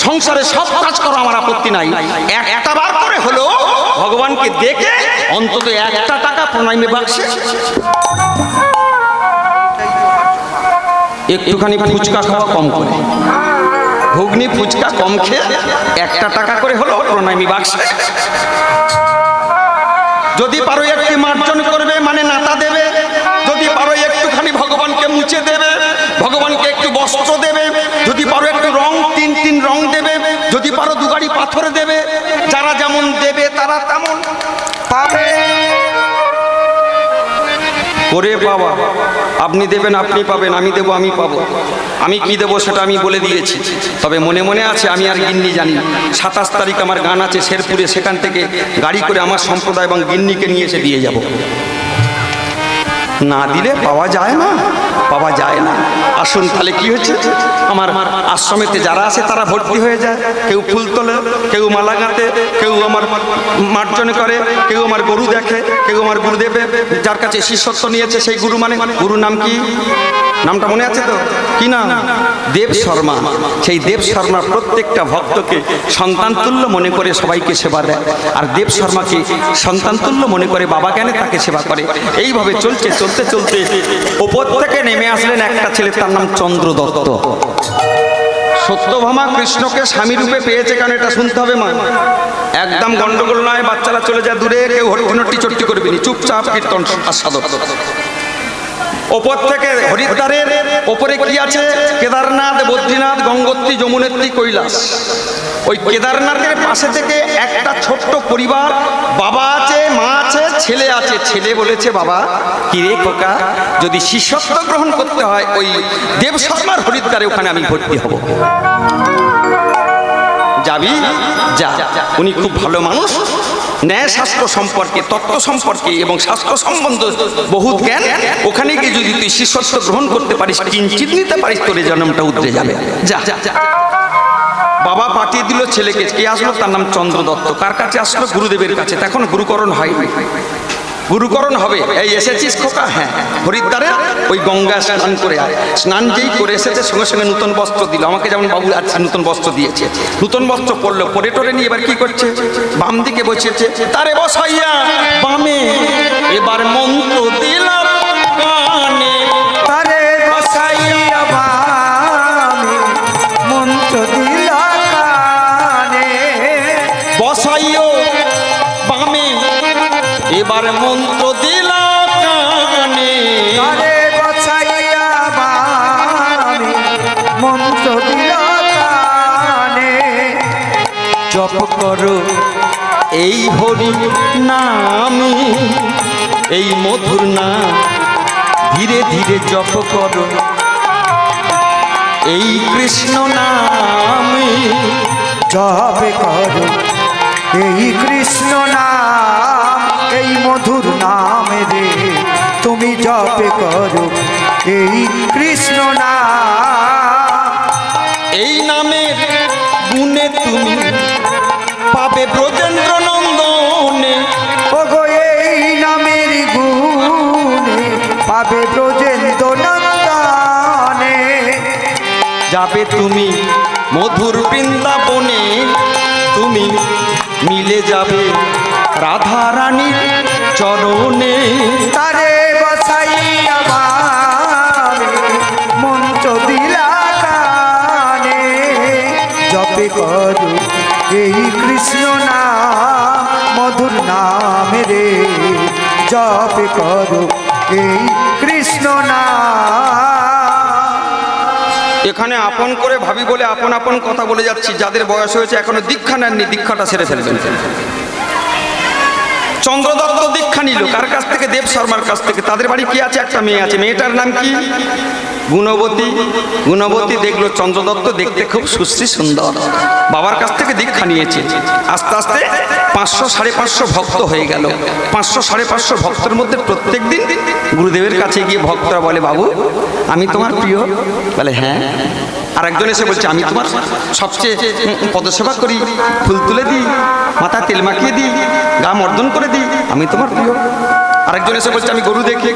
সংসারে সব কাজ করা আমার আপত্তি নাই, একটা বার করে হলো ভগবানকে দেখে অন্তত 1 টাকা প্রণামী বাক্সে একটুখানি ফুচকা খাওয়া কম করে, ঘুগনি ফুচকা কম খেয়ে 1 টাকা করে হলো প্রণামী বাক্সে। যদি পারো একটি মার্জন করবে, মানে নাতা দেবে, যদি পারো একটুখানি ভগবানকে মুছে দেবে, ভগবানকে একটু বস্ত্র দেবে, যদি পারো একটু রং, 3 রং দেবে, যদি পারো 2 গাড়ি পাথর দেবে, যারা যেমন দেবে তারা তেমন পাবে। ওরে বাবা, আপনি দেবেন আপনি পাবেন, আমি দেবো আমি পাবো, আমি কি দেবো সেটা আমি বলে দিয়েছি। তবে মনে মনে আছে, আমি আর গিন্নি জানি, 27 তারিখ আমার গান আছে শেরপুরে, সেখান থেকে গাড়ি করে আমার সম্প্রদায় এবং গিন্নিকে নিয়ে এসে দিয়ে যাব। না দিলে পাওয়া যায় না, পাওয়া যায় না। আসুন, তাহলে কি হচ্ছে, আমার আশ্রমেতে যারা আছে তারা ভর্তি হয়ে যায়, কেউ ফুল তোলে, কেউ মালা গাঁথে, কেউ আমার মার্জন করে, কেউ আমার গরু দেখে, কেউ আমার গুরুদেবে যার কাছে শিষ্যত্ব নিয়েছে সেই গুরু, মানে গুরুর নাম কি, নামটা মনে আছে তো, কি নাম? দেব শর্মা। সেই দেব শর্মা প্রত্যেকটা ভক্তকে সন্তানতুল্য মনে করে সবাইকে সেবা দেয়, আর দেব শর্মাকে সন্তানতুল্য মনে করে বাবা জ্ঞানে তাকে সেবা করে। এইভাবে চলছে, চলতে চলতে ওপর থেকে নেমে আসলেন একটা ছেলে, তার নাম চন্দ্র দত্ত। সত্যভামা কৃষ্ণকে স্বামী রূপে পেয়েছে, কারণ এটা শুনতে হবে মা, একদম গন্ডগোল নয়, বাচ্চারা চলে যায় দূরে, কেউ হট্টি চট্টি করবি নি, চুপচাপ কীর্তন আস্বাদক। ওপর থেকে হরিদ্বারের ওপরে কি আছে, কেদারনাথ, বদ্রীনাথ, গঙ্গোত্রী, যমুনেত্রী, কৈলাস। ওই কেদারনাথের পাশে থেকে একটা ছোট্ট পরিবার, বাবা আছে, মা আছে, ছেলে আছে। ছেলে বলেছে, বাবা কি রে খোকা, যদি শিষ্যত্ব গ্রহণ করতে হয় ওই দেব শর্মার হরিদ্বারে, ওখানে আমি ভর্তি হব। যাবি? যা। উনি খুব ভালো মানুষ, ন্যায় শাস্ত্র সম্পর্কে, তত্ত্ব সম্পর্কে এবং শাস্ত্র সম্বন্ধ বহু জ্ঞান। ওখানে গিয়ে যদি তুই শিষ্যত্ব গ্রহণ করতে পারিস, কিঞ্চিত নিতে পারিস, তোর জন্মটা উতরে যাবে। যা। বাবা পাঠিয়ে দিল ছেলেকে। কে আসলো? তার নাম চন্দ্র দত্ত। কার কাছে আসলো? গুরুদেবের কাছে। তখন গুরুকরণ হয়নি। গুরুকরণ হবে। এই এসেছিস খোকা? হ্যাঁ। হরিদ্বারে ওই গঙ্গা স্নান করে আয়। স্নান যেই করে এসেছে সঙ্গে সঙ্গে নতুন বস্ত্র দিল, আমাকে যেমন বাবু আছে নতুন বস্ত্র দিয়েছে, নতুন বস্ত্র পরলো, পরে টরে নিয়ে এবার কি করছে, বাম দিকে বসেছে, তারে বসাইয়া বামে এবার মন্ত্র দিলাম কানে, তারে বসাইয়া বামে মন্ত্র দিলা কানে, বসাইও বামে এবার মন্ত্র দিলা কানে, তারে বসাইয়া বামে মন্ত্র দিলা কানে, জপ করো এই হরি নামে, এই মধুর নাম ধীরে ধীরে জপ করো এই কৃষ্ণ নামে, জপ করো এই কৃষ্ণ নাম, এই মধুর নাম রে তুমি জপ করো এই কৃষ্ণ নাম, এই নামের গুণে তুমি পাবে ব্রজেন্দ্র নন্দনে, ওগো এই নামের গুণে পাবে ব্রজেন্দ্র নন্দনে, যাবে তুমি মধুর বৃন্দাবনে, তুমি মিলে যাবে রাধা রানীর চরণে, তারে বসাইয়া বামে মন্ত্র দিলা কানে, জপে করো এই কৃষ্ণ নাম, মধুর নাম রে জপে করো এই কৃষ্ণ নাম। এখানে আপন করে ভাবি বলে আপন আপন কথা বলে যাচ্ছি, যাদের বয়স হয়েছে এখনো দীক্ষা নেননি দীক্ষাটা সেরে ফেলবেন। চন্দ্রদত্ত দীক্ষা নিল কার কাছ থেকে? দেব শর্মার কাছ থেকে। তাদের বাড়ি কি আছে? একটা মেয়ে আছে, মেয়েটার নাম কি? গুণবতী। গুণবতী দেখলো চন্দ্রদত্ত দেখতে খুব সুশ্রী সুন্দর, বাবার কাছ থেকে দীক্ষা নিয়েছে। আস্তে আস্তে 500-550 ভক্ত হয়ে গেল। 500-550 ভক্তের মধ্যে প্রত্যেক দিন গুরুদেবের কাছে গিয়ে ভক্তরা বলে, বাবু আমি তোমার প্রিয়। বলে হ্যাঁ। আরেকজন এসে বলছে, আমি তোমার সবচেয়ে পদসেবা করি, ফুল তুলে দিই, মাথা তেল মাখিয়ে দিই, গা মর্দন করে দিই, আমি তোমার প্রিয়। আরেকজন এসে বলছে আমি গরু দেখি,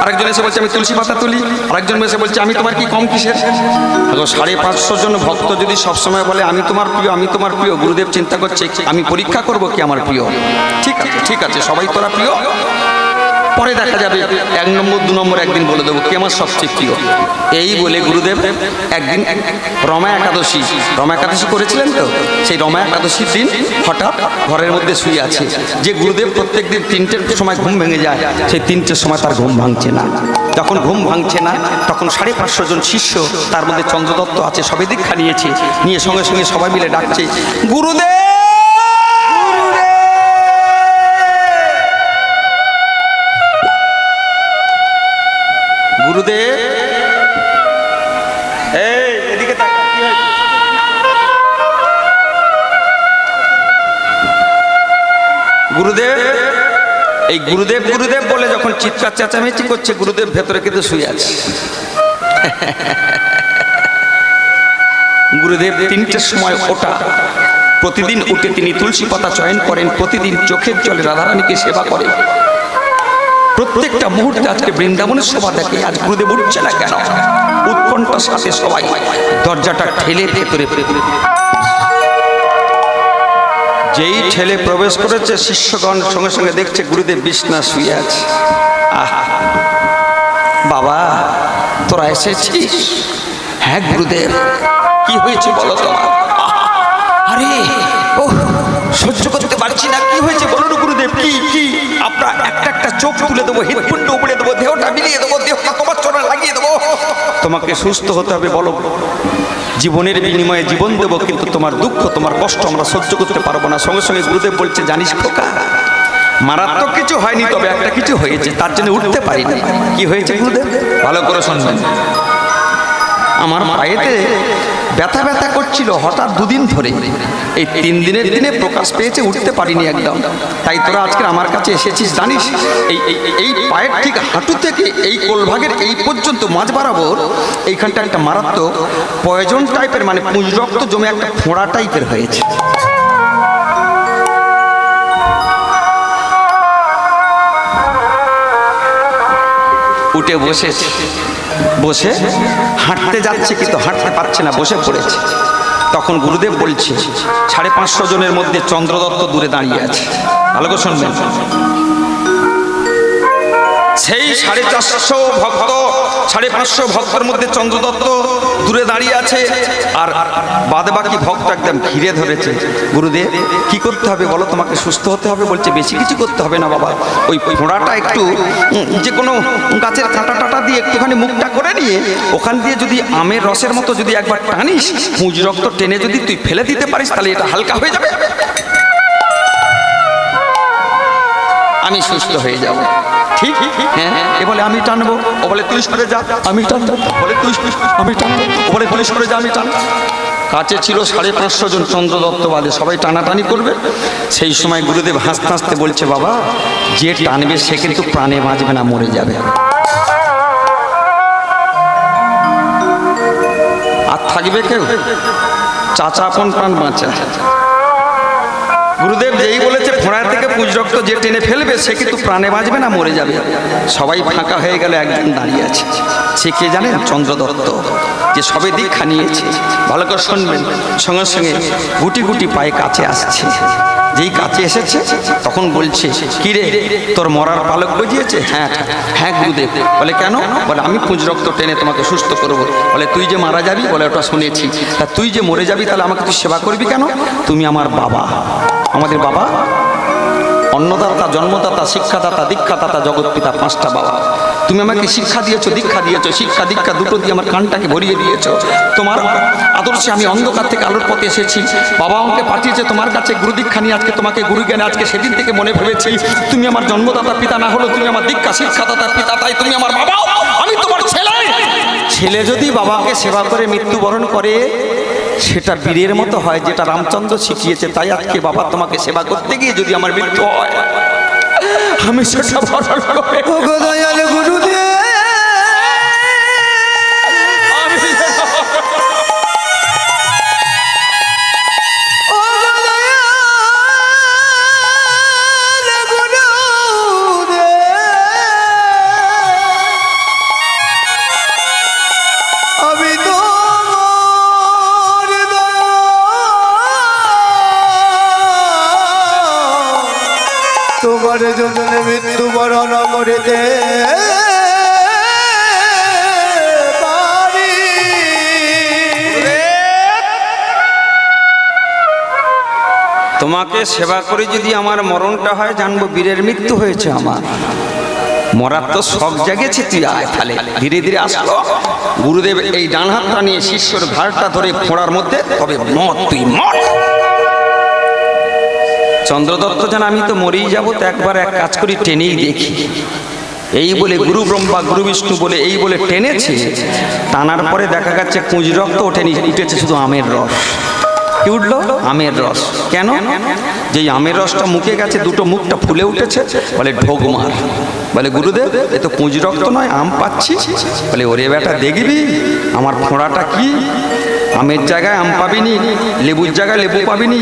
আরেকজন এসে বলছে আমি তুলসী পাতা তুলি, আরেকজন এসে বলছে আমি তোমার কি কম কিসের? 550 জন ভক্ত যদি সবসময় বলে আমি তোমার প্রিয়, আমি তোমার প্রিয়, গুরুদেব চিন্তা করছে আমি পরীক্ষা করব কি আমার প্রিয়। ঠিক আছে, ঠিক আছে, সবাই তোরা প্রিয়, পরে দেখা যাবে 1 নম্বর 2 নম্বর একদিন বলে দেবো কে আমার সবচেয়ে প্রিয়। এই বলে গুরুদেব একদিন রমা একাদশী করেছিলেন তো, সেই রমা একাদশীর দিন হঠাৎ ঘরের মধ্যে শুয়ে আছে। যে গুরুদেব প্রত্যেক দিন 3টের সময় ঘুম ভেঙে যায়, সেই 3টের সময় তার ঘুম ভাঙছে না। যখন ঘুম ভাঙছে না তখন 550 জন শিষ্য, তার মধ্যে চন্দ্রদত্ত আছে, সবে দীক্ষা নিয়েছে, নিয়ে সঙ্গে সঙ্গে সবাই মিলে ডাকছে গুরুদেব। গুরুদেব এই এদিকে তাকা, কি হয়েছে? গুরুদেব, এই গুরুদেব গুরুদেব বলে যখন চিৎকার চেঁচামেচি করছে, গুরুদেব ভেতরে কিন্তু শুয়ে আছে। গুরুদেব 3টের সময় ওঠা, প্রতিদিন উঠে তিনি তুলসী পাতা চয়ন করেন, প্রতিদিন চোখের জলে রাধারানীকে সেবা করেন। প্রত্যেকটা মুহূর্তে আজকে বৃন্দাবনের শোভা দেখে, আজ গুরুদেব উঠছে না কেন? উৎকণ্ঠার সাথে সবাই দরজাটা ঠেলে ভেতরে, যেই ঠেলে প্রবেশ করেছে শিষ্যগণ সঙ্গে সঙ্গে দেখছে গুরুদেব বিছনা শুয়ে আছে। আহ বাবা তোরা এসেছিস? হ্যাঁ গুরুদেব। কি হয়েছে বলো তোমার? আরে ও সহ্য করতে পারছি না, কি হয়েছে বলো না গুরুদেব। কি কি? আপনার একটা চোখ তুলে দেবো, হৃৎপিণ্ড উপড়ে দেবো, দেহটা মিলিয়ে দেবো, দেহটা তোমার চরণে লাগিয়ে দেবো। তোমাকে সুস্থ হতে হবে, বলো। জীবনের বিনিময়ে জীবন দেবো, কিন্তু তোমার দুঃখ তোমার কষ্ট আমরা সহ্য করতে পারবো না। সঙ্গে সঙ্গে গুরুদেব বলছে, জানিস খোকা, মারাত্মক কিছু হয়নি, তবে একটা কিছু হয়েছে, তার জন্য উঠতে পারিনি। কি হয়েছে গুরুদেব? ভালো করে শুনবেন। আমার পায়েতে ব্যথা ব্যথা করছিল হঠাৎ 2 দিন ধরে, এই 3 দিনের দিনে প্রকাশ পেয়েছে, উঠতে পারিনি একদম। তাই তোরা আজকে আমার কাছে এসেছিস, জানিস এই পায়ের ঠিক হাঁটু থেকে এই কোলভাগের এই পর্যন্ত মাঝ বরাবর এইখানটা একটা মারাত্মক পয়জন টাইপের, মানে পুঁজ রক্ত জমে একটা ফোঁড়া টাইপের হয়েছে। উঠে বসেছে, বসে হাঁটতে যাচ্ছে কিন্তু হাঁটতে পারছে না, বসে পড়েছে। তখন গুরুদেব বলছে 550 জনের মধ্যে চন্দ্রদত্ত দূরে দাঁড়িয়ে আছে। ভালো করে শুনবেন। সেই 450 ভক্ত, 550 ভক্তের মধ্যে চন্দ্রদত্ত দূরে দাঁড়িয়ে আছে, আর বাদ বাকি ভক্ত একদম ঘিরে ধরেছে। গুরুদেব কি করতে হবে বলো, তোমাকে সুস্থ হতে হবে। বলছে বেশি কিছু করতে হবে না বাবা, ওই ফোঁড়াটা একটু যে কোনো গাছের কাঁটা টাটা দিয়ে একটুখানি মুখটা করে নিয়ে ওখান দিয়ে যদি আমের রসের মতো যদি একবার টানিস, পুঁজ রক্ত টেনে যদি তুই ফেলে দিতে পারিস, তাহলে এটা হালকা হয়ে যাবে, আমি সুস্থ হয়ে যাব। ঠিক হ্যাঁ, এ বলে আমি টানবো, ও বলে তুই সরে যা, আমি টানবো, বলে তুই আমি টানবো, ও বলে তুই সরে যা, আমি টানবো। কাছে ছিল 550 জন চন্দ্রদত্ত বাদে, সবাই টানাটানি করবে। সেই সময় গুরুদেব হাসতে হাসতে বলছে বাবা, যে টানবে সে কিন্তু প্রাণে বাঁচবে না, মরে যাবে। আর থাকবে কেউ? চাচা আপন প্রাণ বাঁচা। গুরুদেব যেই বলেছে ফোঁড়া থেকে পুঁজ রক্ত যে টেনে ফেলবে সে কিন্তু প্রাণে বাঁচবে না, মরে যাবে। সবাই ফাঁকা হয়ে গেল, একজন দাঁড়িয়ে আছে। সে কে জানেন? চন্দ্রদত্ত, যে সবে দীক্ষা নিয়েছে। ভালো করে শুনবেন। সঙ্গে সঙ্গে গুটি গুটি পায়ে কাছে আসছে। যেই কাছে এসেছে তখন বলছে কি রে, তোর মরার পালক বুঝিয়েছে? হ্যাঁ হ্যাঁ গুরুদেব। বলে কেন? বলে আমি পুঁজ রক্ত টেনে তোমাকে সুস্থ করবো। বলে তুই যে মারা যাবি, বলে ওটা শুনেছি। তা তুই যে মরে যাবি তাহলে আমাকে তুই সেবা করবি কেন? তুমি আমার বাবা, আমাদের বাবা, অন্নদাতা, জন্মদাতা, শিক্ষাদাতা, দীক্ষাদাতা, জগৎপিতা, 5টা বাবা। তুমি আমাকে শিক্ষা দিয়েছো, দীক্ষা দিয়েছো, শিক্ষা দীক্ষা দুটো দিয়ে আমার কানটাকে ভরিয়ে দিয়েছো। তোমার আদর্শে আমি অন্ধকার থেকে আলোর পথে এসেছি। বাবা আমাকে পাঠিয়েছে তোমার কাছে গুরু দীক্ষা নিয়ে, আজকে তোমাকে গুরু জ্ঞানে আজকে সেদিন থেকে মনে ভেবেছি তুমি আমার জন্মদাতা পিতা না হলো তুমি আমার দীক্ষা শিক্ষাদাতা পিতা, তাই তুমি আমার বাবা, আমি তোমার ছেলে। ছেলে যদি বাবাকে সেবা করে মৃত্যুবরণ করে সেটা বীরের মতো হয়, যেটা রামচন্দ্র শিখিয়েছে। তাই আজকে বাবা তোমাকে সেবা করতে গিয়ে যদি আমার মৃত্যু হয়, আমি সেটা দয়াল গুরুদেব, তোমার জন্য মৃত্যুবরণ করিতে পারি। তোমাকে সেবা করে যদি আমার মরণটা হয়, জানবো বীরের মৃত্যু হয়েছে। আমার মরার তো সব জাগেছে, তুই আয়। তাহলে ধীরে ধীরে আসলো গুরুদেব, এই ডান হাতটা নিয়ে শিষ্যর ঘাড়টা ধরে ফোঁড়ার মধ্যে, তবে মত তুই মত। চন্দ্রদত্ত জান আমি তো মরেই যাবো, তো একবার এক কাজ করি, টেনেই দেখি। এই বলে গুরু ব্রহ্মা গুরু বিষ্ণু বলে এই বলে টেনেছে। টানার পরে দেখা যাচ্ছে পুঁজ রক্ত ওঠেনি, উঠেছে শুধু আমের রস। কি উঠলো? আমের রস। কেন? যেই আমের রসটা মুখে গেছে, দুটো মুখটা ফুলে উঠেছে। বলে ঢোকমার। বলে গুরুদেব এ তো পুঁজ রক্ত নয়, আম পাচ্ছি। বলে ওরে বেটা দেখবি আমার ফোঁড়াটা কি, আমের জায়গায় আম পাবিনি, লেবুর জায়গায় লেবু পাবিনি,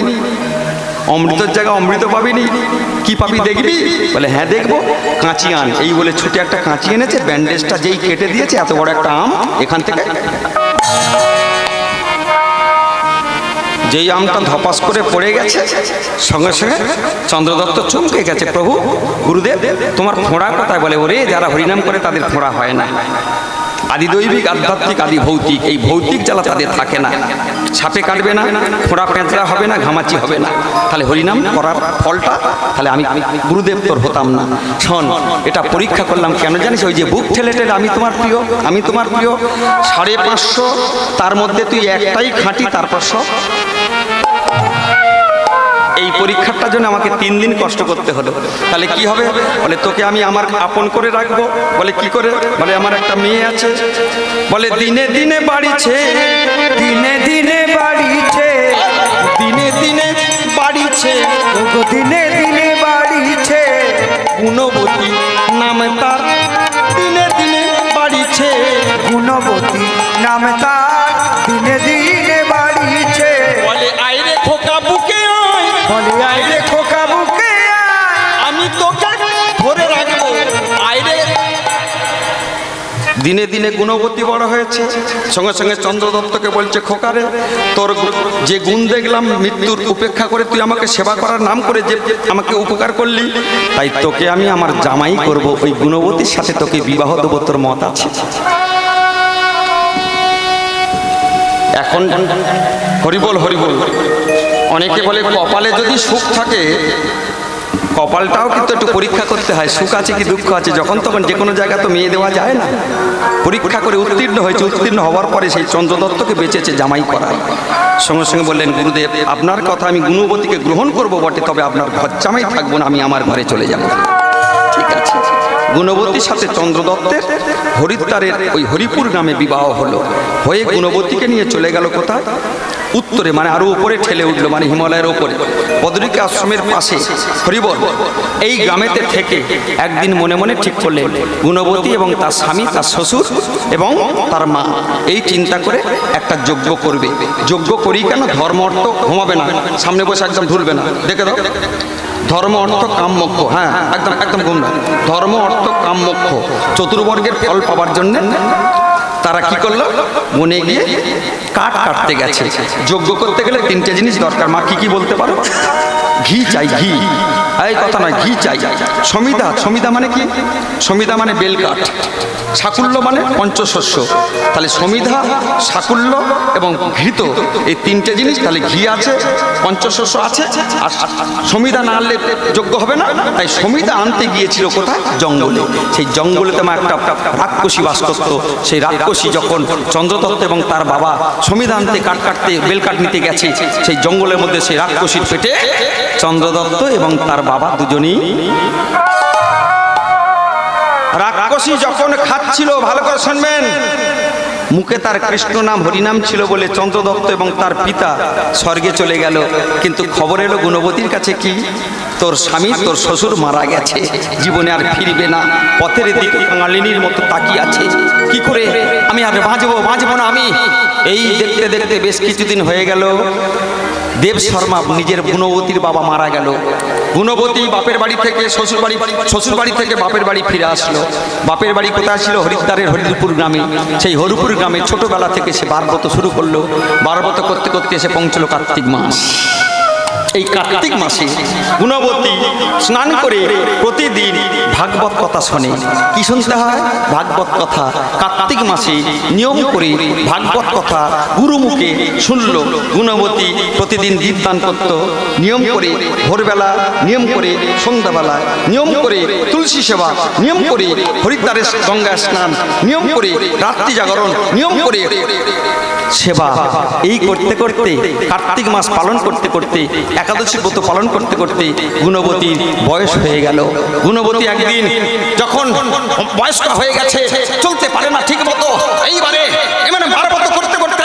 অমৃতের জায়গায় অমৃত পাবিনি, কি পাবি দেখবি? বলে হ্যাঁ দেখবো। কাঁচি আন। এই বলে ছুটে একটা কাঁচি এনেছে, ব্যান্ডেজটা যেই কেটে দিয়েছে, এত বড় একটা আম এখান থেকে, যেই আমটা ধপাস করে পড়ে গেছে, সঙ্গে সঙ্গে চন্দ্রদত্ত চমকে গেছে। প্রভু গুরুদেব তোমার ফোঁড়া কোথায়? বলে ওরে যারা হরিনাম করে তাদের ফোঁড়া হয় না। আদি দৈবিক, আধ্যাত্মিক, আদি ভৌতিক, এই ভৌতিক জ্বালা তাদের থাকে না। ছাপে কাটবে না, ফোঁড়া পেঁচড়া হবে না, ঘামাচি হবে না। তাহলে হরিনাম করার ফলটা তাহলে আমি গুরুদেব তোর হতাম না। শোন, এটা পরীক্ষা করলাম কেন জানিস? ওই যে বুক ঠেলে ঠেলে আমি তোমার প্রিয়, আমি তোমার প্রিয়, 550 তার মধ্যে তুই একটাই খাঁটি, তারপর সব। এই পরীক্ষাটার জন্য আমাকে 3 দিন কষ্ট করতে হলো। তাহলে কি হবে? বলে তোকে আমি আমার আপন করে রাখবো। বলে কি করে? বলে আমার একটা মেয়ে আছে। বলে দিনে দিনে বাড়িছে, দিনে দিনে বাড়িছে, দিনে দিনে বাড়িছে, দিনে দিনে বাড়িছে, গুণবতী নাম তার, দিনে দিনে বাড়িছে, গুণবতী নাম তার, দিনে দিনে বাড়িছে। বলে আইরে খোকা বুকে আয়, বলে আইরে খোকা বুকে আয়, আমি তোকে ধরে রাখবো। আইরে দিনে দিনে গুণবতী বড় হয়েছে। সঙ্গে সঙ্গে চন্দ্রদত্তকে বলছে, খোকারে তোর যে গুণ দেখলাম, মৃত্যুর উপেক্ষা করে তুই আমাকে সেবা করার নাম করে যে আমাকে উপকার করলি, তাই তোকে আমি আমার জামাই করব, ওই গুণবতীর সাথে তোকে বিবাহ দেবো, তোর মত আছে? এখন হরিবল হরিবল, অনেকে বলে কপালে যদি সুখ থাকে, কপালটাও কিন্তু একটু পরীক্ষা করতে হয়, সুখ আছে কি দুঃখ আছে। যখন তখন যে কোনো জায়গা তো মেয়ে দেওয়া যায় না, পরীক্ষা করে উত্তীর্ণ হয়েছে, উত্তীর্ণ হওয়ার পরে সেই চন্দ্রদত্তকে বেঁচেছে জামাই করায়। সঙ্গে সঙ্গে বললেন, গুরুদেব আপনার কথা আমি গুণবতীকে গ্রহণ করব বটে, তবে আপনার ঘর জামাই থাকবো না, আমি আমার ঘরে চলে যাব। ঠিক আছে। গুণবতীর সাথে চন্দ্রদত্তের হরিদ্বারের ওই হরিপুর গ্রামে বিবাহ হলো। হয়ে গুণবতীকে নিয়ে চলে গেল কোথায়? উত্তরে, মানে আরো উপরে ঠেলে উঠলো, মানে হিমালয়ের উপরে বদরিকা আশ্রমের পাশে। হরিবল। এই গ্রামেতে থেকে একদিন মনে মনে ঠিক করলেন, গুণবতী এবং তার স্বামী, তার শ্বশুর এবং তার মা এই চিন্তা করে একটা যজ্ঞ করবে। যজ্ঞ করি কেন? ধর্ম অর্থ ঘুমাবে না, সামনে বসে একদম ঢুলবে না, দেখে দাও। ধর্ম অর্থ কাম মোক্ষ, হ্যাঁ একদম একদম ঘুম না। ধর্ম অর্থ কাম মোক্ষ, চতুর্বর্গের ফল পাওয়ার জন্য তারা কি করলো? মনে গিয়ে কাঠ কাটতে গেছে। যজ্ঞ করতে গেলে তিনটে জিনিস দরকার। মা কি কি বলতে পারো? ঘি চাই, ঘি। এই কথা নয়, ঘি চাই। সমিধা, সমিধা মানে কি? সমিধা মানে বেলকাঠ। সাকুল্য মানে পঞ্চশস্য। তাহলে সমিধা, সাকুল্য এবং ঘৃত, এই তিনটে জিনিস। তাহলে ঘি আছে, পঞ্চশস্য আছে, আর সমিধা না আনলে যোগ্য হবে না। তাই সমিধা আনতে গিয়েছিল কোথায়? জঙ্গলে। সেই জঙ্গলে তোমার একটা রাক্ষসী বাস করত। সেই রাক্ষসী যখন চন্দ্রদত্ত এবং তার বাবা সমিধা আনতে কাঠ কাটতে বেলকাঠ নিতে গেছে, সেই জঙ্গলের মধ্যে সেই রাক্ষসীর পেটে চন্দ্রদত্ত এবং তার বাবা দুজনেই। রাক্ষসী যখন খাচ্ছিল, ভালো করে শুনবেন, মুখে তার কৃষ্ণ নাম হরিনাম ছিল বলে চন্দ্রদত্ত এবং তার পিতা স্বর্গে চলে গেল। কিন্তু খবর এলো গুণবতীর কাছে, কি তোর স্বামী, তোর শ্বশুর মারা গেছে, জীবনে আর ফিরবে না। পথের দিকে কাঙালিনীর মতো তাকিয়ে আছে। কি করে আমি আর বাঁচবো না আমি? এই দেখতে দেখতে বেশ কিছুদিন হয়ে গেল। দেব শর্মা নিজের গুণবতীর বাবা মারা গেল। গুণবতী বাপের বাড়ি থেকে শ্বশুর বাড়ি থেকে বাপের বাড়ি ফিরে আসলো। বাপের বাড়ি কোথায় ছিল? হরিদ্বারের হরিপুর গ্রামে। সেই হরিপুর গ্রামে ছোটবেলা থেকে সে বারব্রত শুরু করলো। বারব্রত করতে করতে এসে পৌঁছলো কার্তিক মাস। এই কার্তিক মাসে গুণবতী স্নান করে প্রতিদিন ভাগবত কথা শোনে। কি শুনতে হয়? ভাগবত কথা। কার্তিক মাসে নিয়ম করে ভাগবত কথা গুরুমুখে শুনল। গুণবতী প্রতিদিন দীপদান করত, নিয়ম করে ভোরবেলা, নিয়ম করে সন্ধ্যাবেলা, নিয়ম করে তুলসী সেবা, নিয়ম করে হরিদ্বারের গঙ্গা স্নান, নিয়ম করে রাত্রি জাগরণ, নিয়ম করে সেবা। এই করতে করতে কার্তিক মাস পালন করতে করতে, একাদশী ব্রত পালন করতে করতে গুণবতীর বয়স হয়ে গেল। গুণবতী একদিন যখন বয়স্ক হয়ে গেছে, চলতে পারে না ঠিক মতো, এইবারে বারব্রত করতে করতে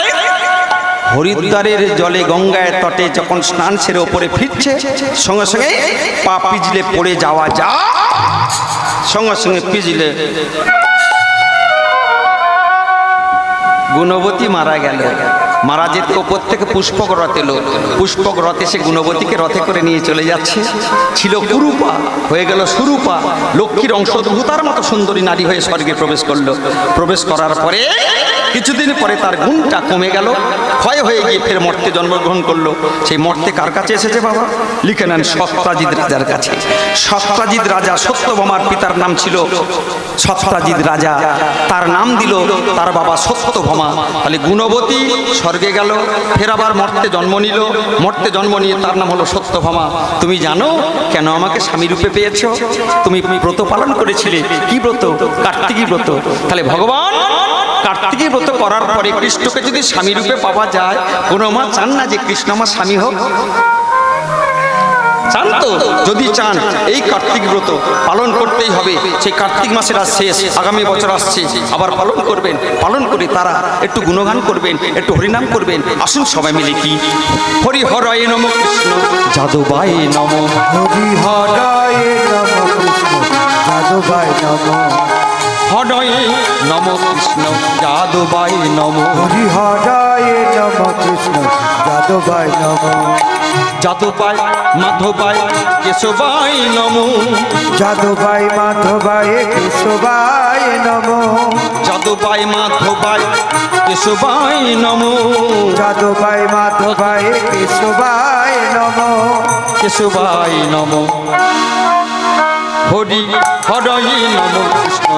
হরিদ্বারের জলে গঙ্গায় তটে যখন স্নান সেরে ওপরে ফিরছে, সঙ্গে সঙ্গে পা পিছলে পড়ে যাওয়া সঙ্গে সঙ্গে পিছলে গুণবতী মারা গেল। মারা যেতে ওপর থেকে পুষ্পক রথ এলো। পুষ্পক রথে সে গুণবতীকে রথে করে নিয়ে চলে যাচ্ছে। ছিল কুরূপা, হয়ে গেল সুরূপা। লক্ষ্মীর অংশধূতার মতো সুন্দরী নারী হয়ে স্বর্গে প্রবেশ করলো। প্রবেশ করার পরে কিছুদিন পরে তার গুণটা কমে গেল, ক্ষয় হয়ে গিয়ে ফের মর্তে জন্মগ্রহণ করলো। সেই মর্তে কার কাছে এসেছে বাবা? লিখে নেন, সত্রাজিৎ রাজার কাছে। সত্রাজিৎ রাজা, সত্যভামার পিতার নাম ছিল সত্রাজিৎ রাজা, তার নাম দিল তার বাবা সত্যভামা। তাহলে গুণবতী স্বর্গে গেল, ফের আবার মর্তে জন্ম নিল। মর্তে জন্ম নিয়ে তার নাম হলো সত্যভামা। তুমি জানো কেন আমাকে স্বামী রূপে পেয়েছ? তুমি ব্রত পালন করেছিলে। কি ব্রত? কার্তিকী ব্রত। তাহলে ভগবান কার্তিকী ব্রত করার পরে কৃষ্ণকে যদি স্বামী রূপে পাওয়া যায়, কোনো মা চান না যে কৃষ্ণ আমার স্বামী হোক? চান তো? যদি চান, এই কার্তিক ব্রত পালন করতেই হবে। সেই কার্তিক মাসের আজ শেষ, আগামী বছর আসছে, আবার পালন করবেন। পালন করে তারা একটু গুণগান করবেন, একটু হরিনাম করবেন। আসুন সবাই মিলে কি হরি হরায় নম কৃষ্ণ যাদবায় নম, হরি হরায় নম কৃষ্ণ যাদবায় নম। হরয়ে নম কৃষ্ণ যাদবাই নম হরি হরায় নম কৃষ্ণ যাদবায় নম যাদবাই মাধবাই কেশবাই নম যাদবাই মাধবায় কেশবায় নম যাদবাই মাধবাই কেশবাই নম যাদবাই মাধবায় কেশবায় নম কেশবাই নম হরি হরয়ে নম কৃষ্ণ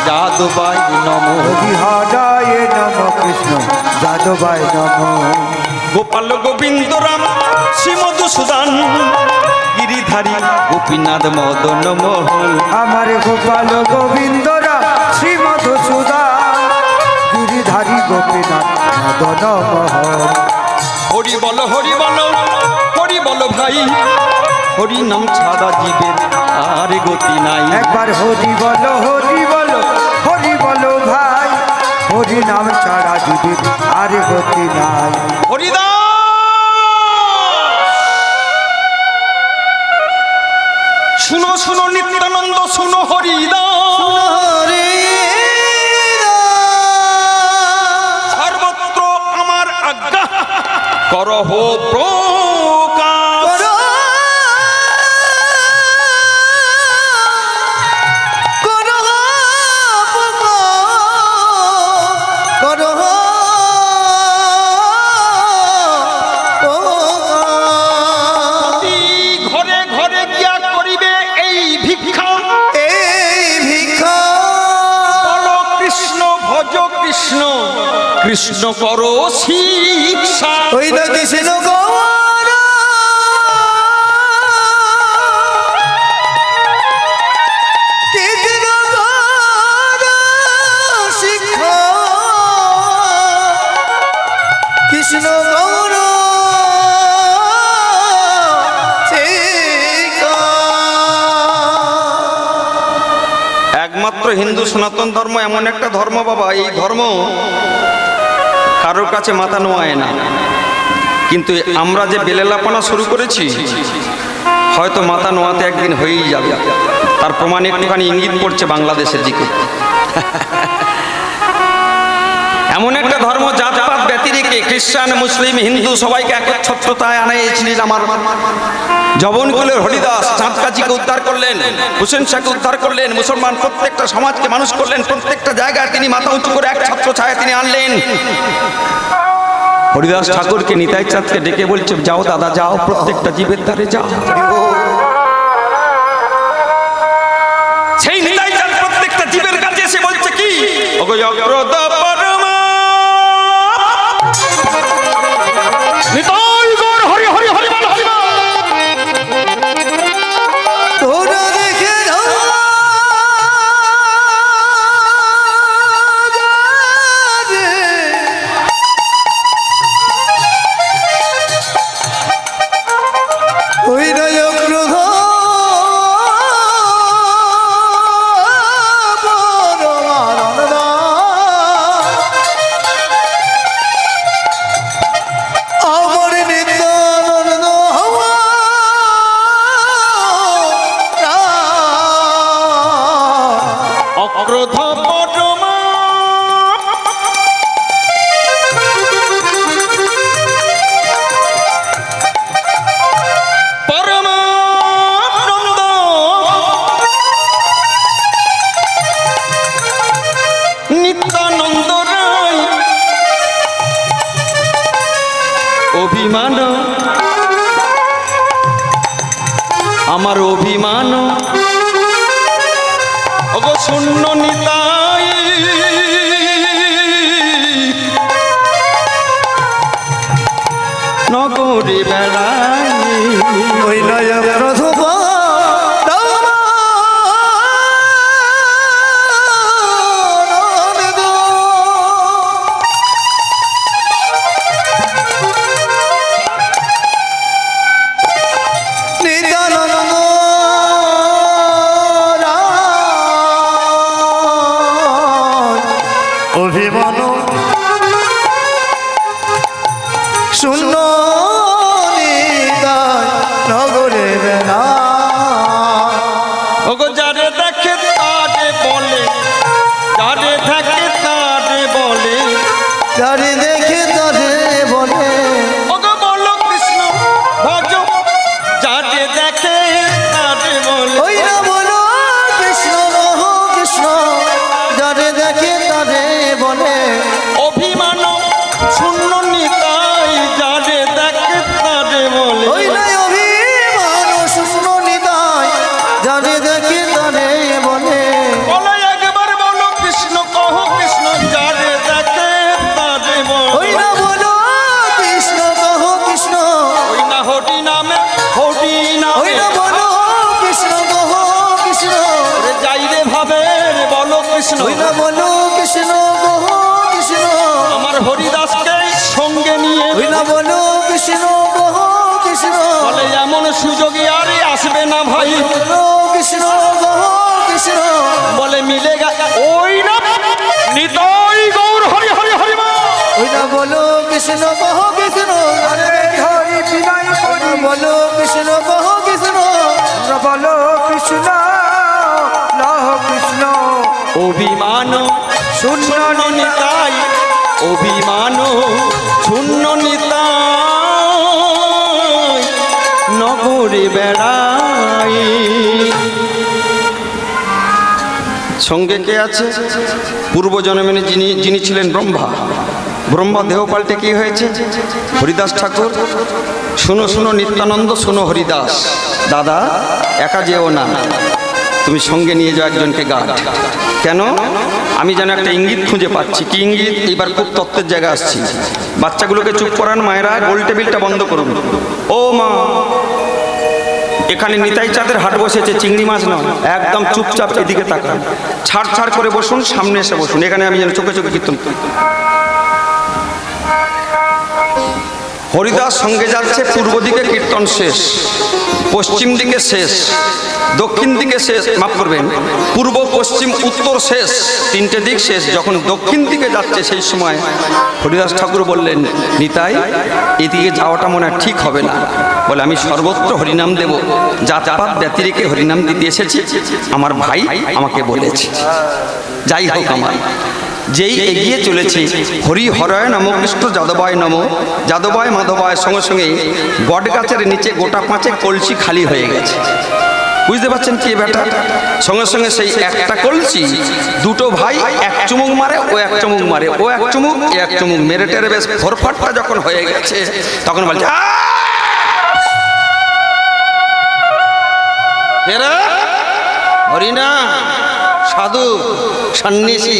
যাদবাই নম হরি হরায় নম কৃষ্ণ যাদবায় নম গোপাল গোবিন্দ রাম শ্রীমধুসূদন গিরিধারী গোপীনাথ মদন মোহন আমার গোপাল গোবিন্দ রাম শ্রী মধুসূদন গিরিধারী গোপীনাথ মদন মোহন হরি বল হরি বল হরি বল ভাই হরি নাম ছাড়া জীবের আর গতি নাই একবার হরি বলো হরি বলো হরি বলো ভাই হরি নাম ছাড়া জীবের আর গতি নাই হরিদা শুনো শুনো নিত্যানন্দ শুনো হরিদা সর্বত্র আমার আজ্ঞা করহ প্রকাশ ঘরে ঘরে গিয়া করিবে এই ভিক্ষা বলো কৃষ্ণ ভজ কৃষ্ণ কৃষ্ণ করো শিক্ষা কৃষ্ণ কৃষ্ণ গৌর একমাত্র হিন্দু সনাতন ধর্ম এমন একটা ধর্ম বাবা, এই ধর্ম কারোর কাছে মাথা নোয়ায় না, কিন্তু আমরা যে বেলেলাপনা শুরু করেছি হয়তো মাথা নোয়াতে একদিন হয়েই যাবে। তার প্রমাণ একটুখানি ইঙ্গিত পড়ছে বাংলাদেশের দিকে। এমন একটা ধর্ম জাতপাত ব্যতিরেকে খ্রিস্টান মুসলিম হিন্দু সবাইকে একচ্ছত্রতায় আনাইছিলেন আমার জবনকুলের হরিদাস। চাঁদ কাজীকে উদ্ধার করলেন, হুসেন শাহকে উদ্ধার করলেন, মুসলমান প্রত্যেকটা সমাজকে মানুষ করলেন, প্রত্যেকটা জায়গায় তিনি মাথা উঁচু করে এক ছত্র ছায়া তিনি আনলেন। হরিদাস ঠাকুরকে নিতাই চাঁদকে ডেকে বলছে, যাও দাদা যাও, প্রত্যেকটা জীবের দ্বারে যাও। সেই নিতাই চাঁদ প্রত্যেকটা জীবের কাছে এসে বলছে কি, ওগো অগ্রদা পরমা নিতাই গৌর হরি হরি হরি বল হরি বল। তোরা দেখে ওই নয় ক্রোধ অক্রোধ পরমা পরমানন্দ নিত্যানন্দ রায় অভিমান আমার অভিমান ওগো শূন্য নিতাই নগরে বেড়াই ওই নয় ক্রোধ অভিমান শূন্য নগরে বেলা ওগো যারে দেখে তারে বলে কৃষ্ণ ওই না বলো কৃষ্ণ গো কৃষ্ণ আমার হরিদাসকে সঙ্গে নিয়ে ওই না বলো কৃষ্ণ গো কৃষ্ণ বলে এমন সুযোগে আর আসবে না ভাই বলো কৃষ্ণ গো কৃষ্ণ বলে মিলে ওই না নিতাই গৌর হরি হরি হরি মা ওই না বলো কৃষ্ণ গো কৃষ্ণ আরে হরি বিনয় করি বলো কৃষ্ণ গো কৃষ্ণ আমরা বলো কৃষ্ণ লহ কৃষ্ণ অভিমান শূন্য নিতাই অভিমান শূন্য নিতাই নগরে বেড়াই সঙ্গে কে আছে পূর্ব জন্মে যিনি ছিলেন ব্রহ্মা দেহ পাল্টে কি হয়েছে হরিদাস ঠাকুর। শুনো শুনো নিত্যানন্দ, শুনো হরিদাস, দাদা একা যেও না, তুমি সঙ্গে নিয়ে যাও একজনকে গার্ড। কেন? আমি যেন একটা ইঙ্গিত খুঁজে পাচ্ছি। কি ইঙ্গিত? এইবার খুব তত্ত্বের জায়গা আসছি। বাচ্চাগুলোকে চুপ করান, মায়েরা গোল টেবিলটা বন্ধ করুন। ও মা, এখানে নিতাই চাঁদের হাট বসেছে, চিংড়ি মাছ নয়, একদম চুপচাপ এদিকে তাকান, ছাড় ছাড় করে বসুন, সামনে এসে বসুন। এখানে আমি যেন চোখে চোখে কীর্তন। হরিদাস সঙ্গে যাচ্ছে, পূর্ব দিকে কীর্তন শেষ, পশ্চিম দিকে শেষ, দক্ষিণ দিকে শেষ, মাফ করবেন, পূর্ব পশ্চিম উত্তর শেষ, তিনটে দিক শেষ। যখন দক্ষিণ দিকে যাচ্ছে সেই সময় হরিদাস ঠাকুর বললেন, নিতাই এদিকে যাওয়াটা মনে হয় ঠিক হবে না। বলে আমি সর্বত্র হরিনাম দেব, জাতপাত ব্যতিরেকে হরিনাম দিতে এসেছি, আমার ভাই আমাকে বলেছে। যাই হোক, আমার যেই এগিয়ে চলেছে, হরি হরয় নম কৃষ্ণ যাদবায় নম, যাদবায় মাধবায়, সঙ্গে সঙ্গে বট গাছের নিচে গোটা পাঁচে কলসি খালি হয়ে গেছে। বুঝতে পারছেন কি ব্যাটা? সঙ্গে সঙ্গে সেই একটা কলসি দুটো ভাই এক চুমুক মারে, ও এক চুমুক মারে, ও এক চুমুক, এ এক চুমুক মেরে টেরে বেশ ফোরফাটটা যখন হয়ে গেছে, তখন বলছে হরিনা সাধু সন্ন্যাসী,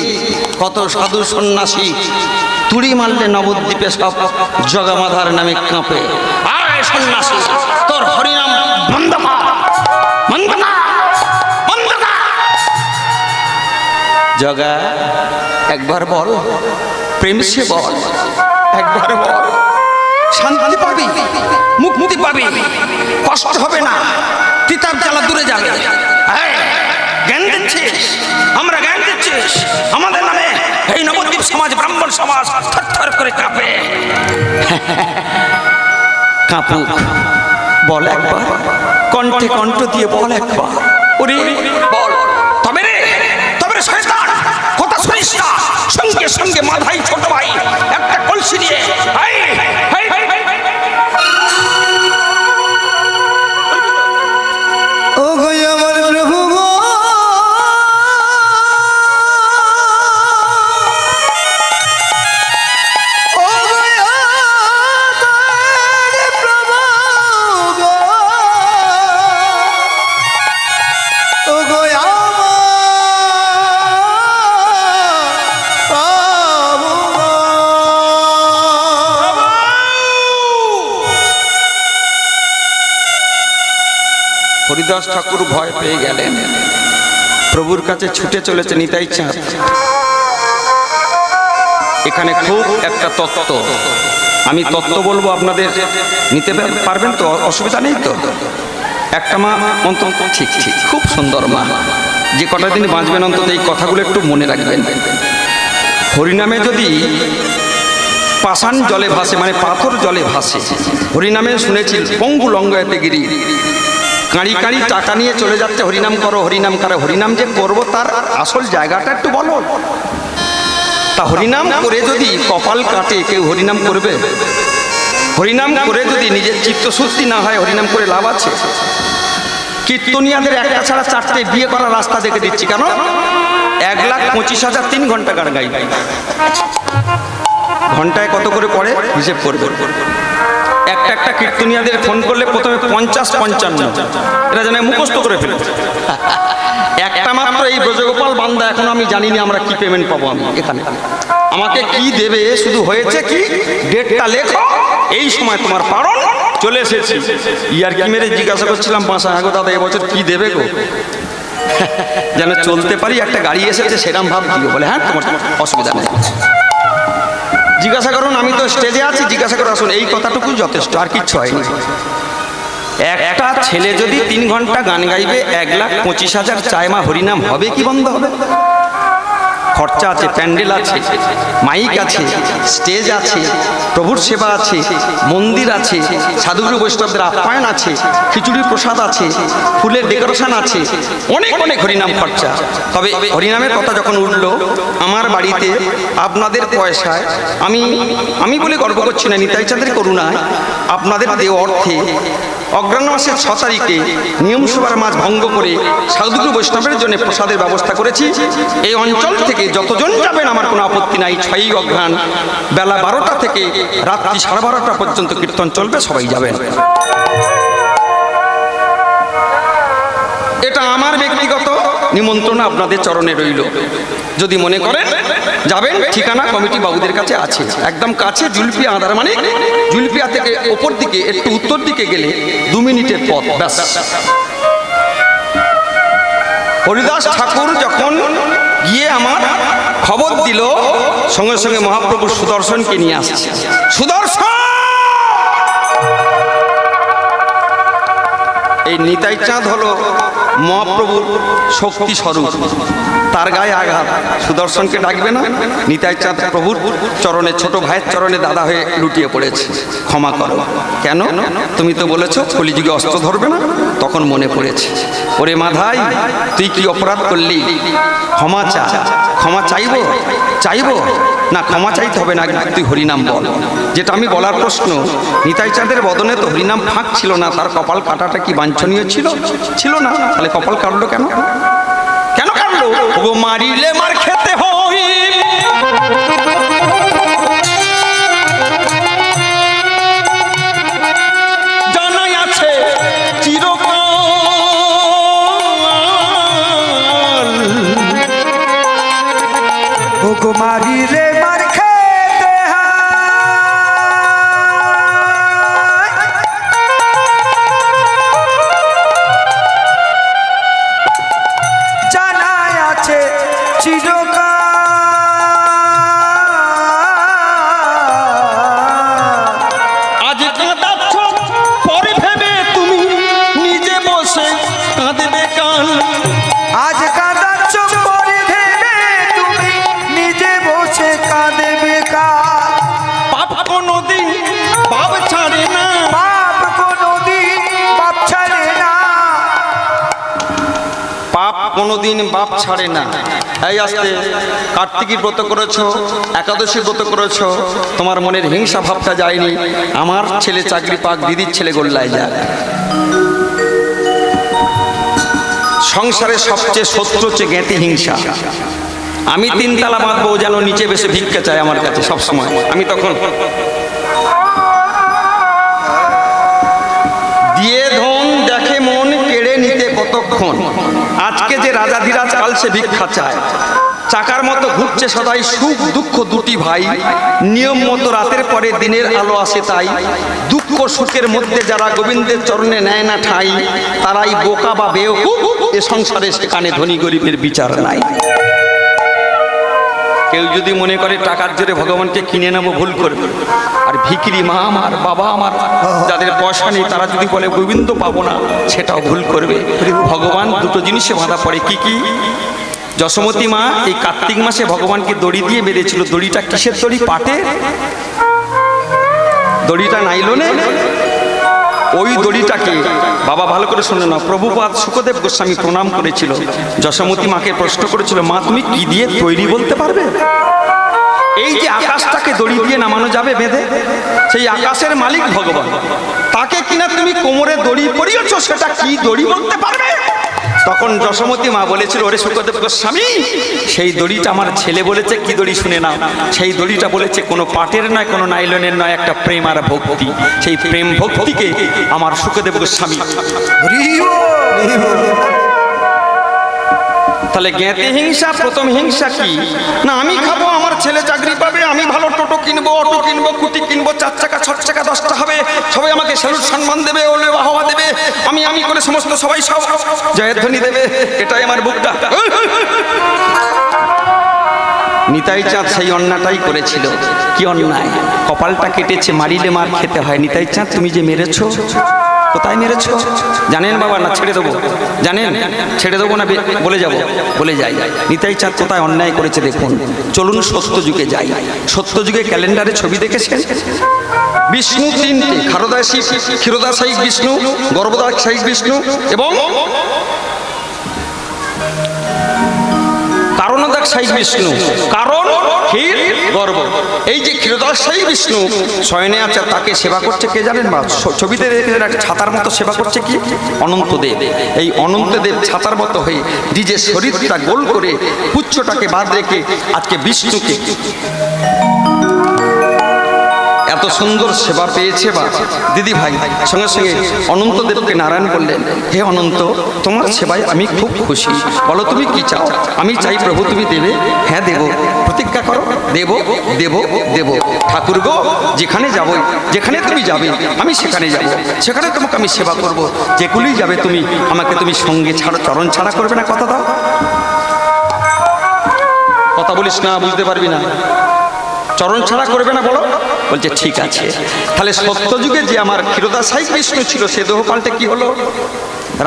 কত সাধু সন্ন্যাসী তুড়ি মারলে নবদ্বীপে সব জগামাধার নামে কাঁপে। আয় সন্ন্যাসী, তোর হরিনাম বন্ধ কর, বন্ধ কর, বন্ধ কর। জগা একবার বল, প্রেম সে বল, একবার বল, শান্তি পাবি, মুক্তি পাবি, কষ্ট হবে না, তিতাব জ্বালা দূরে যাবে। জ্ঞান দিচ্ছিস, আমরা জ্ঞান দিচ্ছিস, আমাদের নামে এই নবদ্বীপ সমাজ, ব্রাহ্মণ সমাজ থরথর করে কাঁপে। কাঁপুক, বল একবার, কণ্ঠে কণ্ঠ দিয়ে বল একবার, ওরে বল। তবে রে, তবে রে শয়তান, কথা শুনিস না, সঙ্গে সঙ্গে মাথায় ছোট ভাই একটা কলসি নিয়ে ও গো আমার প্রভু গো, ও গো আমার প্রভু গো, ও গো হরিদাস ঠাকুর ভয় পেয়ে গেলেন, প্রভুর কাছে ছুটে চলেছে নিতাই চাঁদ। এখানে খুব একটা তত্ত্ব, আমি তত্ত্ব বলবো, আপনাদের নিতে পারবেন তো? অসুবিধা নেই তো? একটা মা অন্তত, ঠিক ঠিক, খুব সুন্দর মা, যে কটা দিন বাঁচবেন অন্তত এই কথাগুলো একটু মনে রাখবেন। হরিনামে যদি পাষাণ জলে ভাসে, মানে পাথর জলে ভাসে, হরিনামে শুনেছি পঙ্গু লঙ্ঘয়াতে গিরি, কাঁড়ি কাঁড়ি টাকা নিয়ে চলে যাচ্ছে, হরিনাম করো, হরিনাম করো। হরিনাম যে করবো তার আসল জায়গাটা একটু বলো। তা হরিনাম করে যদি কপাল কাটে, কেউ হরিনাম করবে? হরিনাম করে যদি নিজের চিত্তশুদ্ধি না হয়, হরিনাম করে লাভ আছে? কীর্তনিয়াদের একটা ছাড়া চারটে বিয়ে করার রাস্তা দেখে দিচ্ছি। কেন? 1,25,000 3 ঘন্টা গান গাই, ঘন্টায় কত করে পড়ে হিসেব করবে। একটা একটা কীর্তনিয়াদের ফোন করলে প্রথমে 50-55, এটা যেন মুখস্থ করে ফেলে। একটা মাত্র এই ব্রজগোপাল বান্দা, এখন আমি জানি না আমরা কি পেমেন্ট পাবো। আমি এখানে আমাকে কি দেবে, শুধু হয়েছে কি ডেটটা লেখো, এই সময় তোমার পারণ চলে এসেছি। ইয়ার কি মেরে জিজ্ঞাসা করছিলাম বাসা, হ্যাঁ গো দাদা এবছর কি দেবে গো? যেন চলতে পারি, একটা গাড়ি এসেছে সেরাম ভাব দিও। বলে হ্যাঁ, তোমার অসুবিধা নেই। জিজ্ঞাসা করুন, আমি তো স্টেজে আছি, জিজ্ঞাসা করে আসুন। এই কথাটুকু যথেষ্ট, আর কিচ্ছু হয়নি। একটা ছেলে যদি 3 ঘন্টা গান গাইবে, 1,25,000 চায় মা হরিনাম হবে কি বন্ধ হবে? খরচা আছে, প্যান্ডেল আছে, মাইক আছে, স্টেজ আছে, প্রভুর সেবা আছে, মন্দির আছে, সাধুগুরু বৈষ্ণবদের আপ্যায়ন আছে, খিচুড়ি প্রসাদ আছে, ফুলের ডেকোরেশন আছে, অনেক অনেক হরিনাম খরচা। তবে হরিনামের কথা যখন উঠলো, আমার বাড়িতে আপনাদের পয়সায়, আমি বলে গর্ব করছি না, নিতাই চাঁদের করুণায় আপনাদের দেওয়া অর্থে অগ্রহায়ণ মাসের 6 তারিখে নিয়মসভার মাঝ ভঙ্গ করে সাধুগুরু বৈষ্ণবের জন্য প্রসাদের ব্যবস্থা করেছি। এই অঞ্চল থেকে যতজন যাবেন আমার কোনো আপত্তি নাই। 6ই অগ্রহায়ণ বেলা 12টা থেকে রাত্রি 12:30টা পর্যন্ত কীর্তন চলবে, সবাই যাবেন। এটা আমার ব্যক্তিগত নিমন্ত্রণ আপনাদের চরণে রইল। যদি মনে করেন যাবেন, ঠিকানা কমিটি বাবুদের কাছে আছে, একদম কাছে, জুলপিয়া আদার, মানে জুলপিয়া থেকে ওপর দিকে একটু উত্তর দিকে গেলে 2 মিনিটের পথ, ব্যাস। হরিদাস ঠাকুর যখন গিয়ে আমার খবর দিল, সঙ্গে সঙ্গে মহাপ্রভু সুদর্শনকে নিয়ে আসছে। সুদর্শন! এই নিতাই চাঁদ হলো মহাপ্রভুর শক্তি স্বরূপ, তার গায়ে আঘাত। সুদর্শনকে ডাকবে না? নিতাই চাঁদ প্রভুর চরণে, ছোট ভাইয়ের চরণে দাদা হয়ে লুটিয়ে পড়েছে, ক্ষমা করো। কেন? তুমি তো বলেছো কলিযুগে অস্ত্র ধরবে না। তখন মনে পড়েছে, ওরে মাধাই, তুই কি অপরাধ করলি? ক্ষমা চা। ক্ষমা চাইবো না, ক্ষমা চাইতে হবে না, তুই হরিনাম বল। যেটা আমি বলার প্রশ্ন, নিতাই চাঁদের বদনে তো হরিনাম ফাঁক ছিল না, তার কপাল কাটাটা কি বাঞ্ছনীয় ছিল? ছিল না। তাহলে কপাল কাটলো কেন? কেন কাটলো? ও মারিলে মার খেতে হই, জানাই আছে চিরকাল। ও গো মারিলে মার খেতে হয়, জানাই আছে চিরকাল। আজ কাঁদাচ্ছ, পরে ভেবে তুমি নিজে বসে কাঁদবে কান। আজ কাঁদাচ্ছ, পরে ভেবে তুমি নিজে বসে কাঁদবে কাল। পাপ কোনোদিন পাপ ছাড়ে না, পাপ কোনোদিন পাপ ছাড়ে না। পাপ কোনোদিন বাপ ছাড়ে না। এই আসতে কার্তিকী ব্রত করেছো, একাদশী ব্রত করেছো, তোমার মনের হিংসা ভাবটা যায়নি। আমার ছেলে চাকরি পাক, দিদির ছেলে গোল্লায় যাক। সংসারের সবচেয়ে শত্রু হচ্ছে জ্ঞাতি হিংসা। আমি 3 তালা বাঁধবো, যেন নিচে বেশি ভিক্ষা চায় আমার কাছে সব সময়। আমি তখন দিয়ে ধন দেখে মন কেড়ে নিতে কতক্ষণ। আজকে যে রাজাধিরাজ, কাল সে ভিক্ষা চায়। চাকার মতো ঘুরছে সদাই সুখ দুঃখ দুটি ভাই, নিয়ম মতো রাতের পরে দিনের আলো আসে তাই। দুঃখ সুখের মধ্যে যারা গোবিন্দের চরণে নেয় না ঠাঁই, তারাই বোকা বা বেওকুফ। এ সংসারে সেখানে ধনী গরিবের বিচার নাই। কেউ যদি মনে করে টাকার জোরে ভগবানকে কিনে নেবো, ভুল করবে। আর ভিখিরি মা আমার, বাবা আমার, যাদের পয়সা নেই, তারা যদি বলে গোবিন্দ পাবো না, সেটাও ভুল করবে। ভগবান দুটো জিনিসে বাঁধা পড়ে। কি কি? যশোমতী মা এই কার্তিক মাসে ভগবানকে দড়ি দিয়ে বেঁধেছিল। দড়িটা কিসের দড়ি? পাটে। দড়িটা নাইলনে। ওই দড়িটাকে বাবা ভালো করে শুনে না, প্রভুপাদ শুকদেব গোস্বামী প্রণাম করেছিল। যশোমতী মাকে প্রশ্ন করেছিল, মা তুমি কি দিয়ে তৈরি বলতে পারবে? এই যে আকাশটাকে দড়ি দিয়ে নামানো যাবে বেঁধে, সেই আকাশের মালিক ভগবান, তাকে কিনা তুমি কোমরে দড়ি পরিয়েছো, সেটা কি দড়ি বলতে পারবে? তখন যশোমতী মা বলেছিল, ওরে শুকদেব গোস্বামী, সেই দড়িটা আমার ছেলে বলেছে। কি দড়ি শুনে নাও। সেই দড়িটা বলেছে কোনো পাটের নয়, কোনো নাইলনের নয়, একটা প্রেম আর ভক্তি। সেই প্রেম ভক্তিকে আমার শুকদেব গোস্বামী। তাহলে জ্ঞাতি হিংসা, প্রথম হিংসা কি না, আমি খাবো, আমার আমার ছেলে চাকরি পাবে, আমি ভালো টোটো কিনবো, অটো কিনবো, কুটি কিনবো, 4 চাকা 6 চাকা 10টা হবে, সবাই আমাকে স্যালুট সম্মান দেবে, ওলে বাহবা দেবে, আমি করে সমস্ত সবাই সব জয়ের ধ্বনি দেবে, এটাই আমার বুকটা। নিতাই চাঁদ সেই অন্যায়টাই করেছিল। কি অন্যায়? কপালটা কেটেছে, মারিলে মার খেতে হয়। নিতাই চাঁদ তুমি যে মেরেছো, কোথায় মেরেছো জানেন বাবা? না ছেড়ে দেবো? জানেন? ছেড়ে দেবো না বলে যাব? বলে যাই। নিতাই চাঁদ কোথায় অন্যায় করেছে দেখুন। চলুন সত্য যুগে যাই। সত্য যুগে ক্যালেন্ডারে ছবি দেখেছেন? বিষ্ণু 3টে, ক্ষীরোদাসায়িক বিষ্ণু, গর্ভদাসায়িক বিষ্ণু এবং কারণদাসায়িক বিষ্ণু। কারণ ক্ষীর গর্ভ। এই যে ক্ষীরোদাসায়ী বিষ্ণু শয়নে আছে, তাকে সেবা করছে কে জানেন মা? ছবিতে দেখেছেন একটা ছাতার মতো সেবা করছে কি? অনন্তদেব। এই অনন্তদেব ছাতার মতো হয়ে নিজের শরীরটা গোল করে পুচ্ছটাকে বাদ রেখে আজকে বিষ্ণুকে এত সুন্দর সেবা পেয়েছে। বা দিদি ভাই সঙ্গে সঙ্গে অনন্তদেবকে নারায়ণ বললেন, হে অনন্ত, তোমার সেবায় আমি খুব খুশি, বলো তুমি কি চাও? আমি চাই প্রভু তুমি দেবে। হ্যাঁ দেব, প্রতিজ্ঞা করো। দেব দেব দেব। ঠাকুর গো, যেখানে যাব, যেখানে তুমি যাবে আমি সেখানে যাব, সেখানে তোমাকে আমি সেবা করব, যেগুলি যাবে তুমি আমাকে তুমি সঙ্গে ছাড়ো, চরণ ছাড়া করবে না। কথা দাও। কথা বলিস না, বুঝতে পারবি না। চরণ ছাড়া করবে না বলো? বলছে ঠিক আছে। তাহলে সত্যযুগে যে আমার ক্ষীরোদাসায়িক বিষ্ণু ছিল, সে দেহ পাল্টে কি হলো?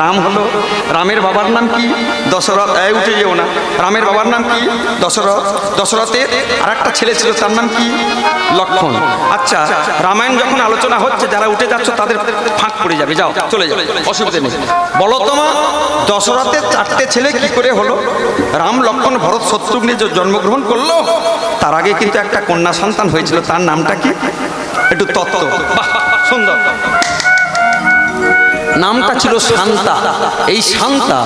রাম হলো। রামের বাবার নাম কি? দশরথ। উঠে যেও না। রামের বাবার নাম কি? দশরথ। দশরথের আর একটা ছেলে ছিল, তার নাম কি? লক্ষ্মণ। আচ্ছা, রামায়ণ যখন আলোচনা হচ্ছে, যারা উঠে যাচ্ছ তাদের ফাঁক পড়ে যাবে, যাও চলে যাও, অসুবিধা নেই। বলো তোমা, দশরথের 4টে ছেলে কি করে হলো? রাম, লক্ষ্মণ, ভরত, শত্রুঘ্নে যে জন্মগ্রহণ করলো, তার আগে কিন্তু একটা কন্যা সন্তান হয়েছিল, তার নামটা কি? একটু তত্ত্ব। বাহ, সুন্দর। নামটা ছিল শান্তা। এই শান্তা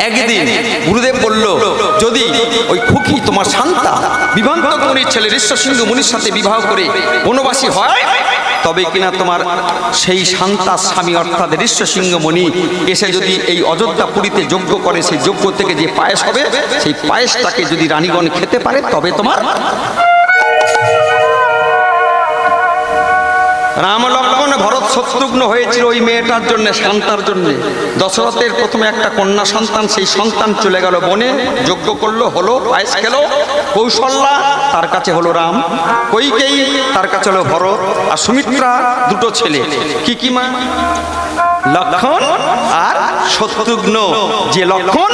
একদিন গুরুদেব বলল, যদি ওই খুকি তোমার শান্তা বিভান্তক মুনির ছেলে ঋষ্যশৃঙ্গ মুনির সাথে বিবাহ করে বনবাসী হয়, তবে কিনা তোমার সেই শান্তার স্বামী অর্থাৎ ঋষ্যশৃঙ্গ মুনি এসে যদি এই অযোধ্যা পুরীতে যজ্ঞ করে, সেই যজ্ঞ থেকে যে পায়েস হবে, সেই পায়েসটাকে যদি রানীগণ খেতে পারে, তবে তোমার। রাম, লক্ষ্মণ, ভরত, শত্রুঘ্ন হয়েছিল ওই মেয়েটার জন্য, শান্তার জন্য। দশরথের প্রথমে একটা কন্যা সন্তান, সেই সন্তান চলে গেল বনে, যজ্ঞ করলো, হলো, পায়েস খেলো। কৌশল্যা, তার কাছে হলো রাম। কৈকেয়ী, তার কাছে হলো ভরত। আর সুমিত্রা, 2টো ছেলে। কি মা? লক্ষ্মণ আর শত্রুঘ্ন। যে লক্ষ্মণ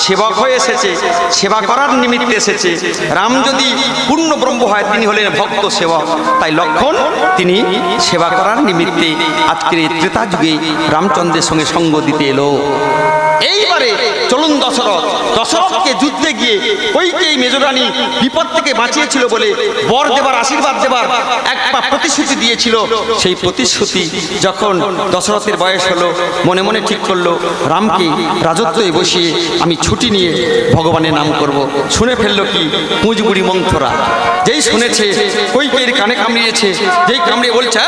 সেবক হয়ে এসেছে, সেবা করার নিমিত্তে এসেছে। রাম যদি পূর্ণ ব্রহ্ম হয়, তিনি হলেন ভক্ত সেবক। তাই লক্ষ্মণ তিনি সেবা করার নিমিত্তে আজকের এই ত্রেতা যুগে রামচন্দ্রের সঙ্গে সঙ্গ দিতে এলো। এইবারে চলুন দশরথকে যুদ্ধে গিয়ে কৈকেয়ী মেজরানী বিপদ থেকে বাঁচিয়েছিল বলে বর দেবার, আশীর্বাদ দেবার একটা প্রতিশ্রুতি দিয়েছিল। সেই প্রতিশ্রুতি যখন দশরথের বয়স হলো, মনে মনে ঠিক করলো, রামকে রাজত্বে বসিয়ে আমি ছুটি নিয়ে ভগবানের নাম করব। শুনে ফেললো কি? পুঁজবুড়ি মন্থরা। যেই শুনেছে, কৈকেয়ীর কানে কামড়িয়েছে। যেই কামড়িয়ে বলছে,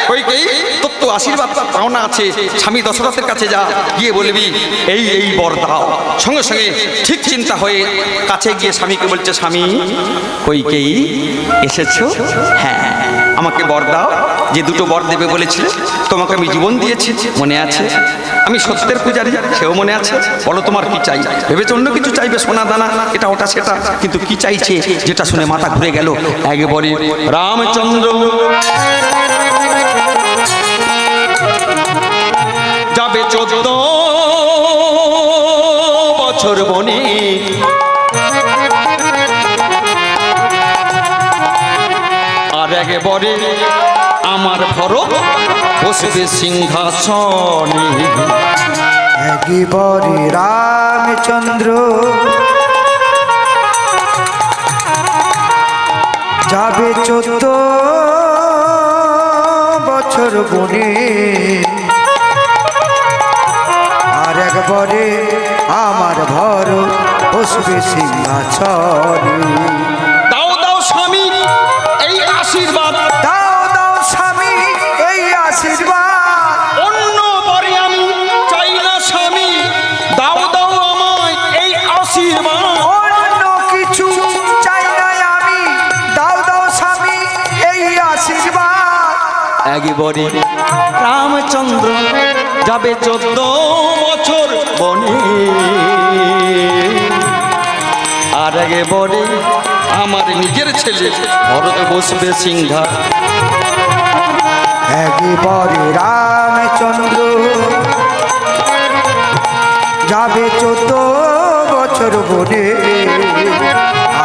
কৈকেয়ী, তোর তো আশীর্বাদ পাওনা আছে, স্বামী দশরথের কাছে যা, গিয়ে বলবি এই বর দাও। সঙ্গে সঙ্গে ঠিক চিন্তা হয়ে কাছে গিয়ে স্বামীকে বলছে, স্বামী, কৈকেয়ী এসেছো? হ্যাঁ, আমাকে বর দাও। যে 2টো বর দেবে বলেছিলে, তোমাকে আমি জীবন দিয়েছি, মনে আছে? আমি সত্যের পূজারি, সেও মনে আছে। বলো তোমার কি চাই? ভেবেছ অন্য কিছু চাইবে, সোনা দানা, এটা ওটা সেটা, কিন্তু কি চাইছে যেটা শুনে মাথা ঘুরে গেল। একবারে রামচন্দ্র যাবে 14 বছর বনে, আর একবারে আমার ভরত বসবে সিংহাসনে। একবারে রামচন্দ্র যাবে 14 বছর বনে, আর একবারে আমার ভরত বসবে সিংহাসনে। দাও দাও স্বামী এই আশীর্বাদ, দাও দাও স্বামী এই আশীর্বাদ, অন্য পরে আমি চাই না স্বামী, দাও দাও আমায় এই আশীর্বাদ। অন্য কিছু চাই না আমি, একবারে রামচন্দ্র যাবে 14 বছর বনে, আর একবারে আমার নিজের ছেলে ভরত বসবে সিংহা। একবারে রামচন্দ্র যাবে 14 বছর বনে,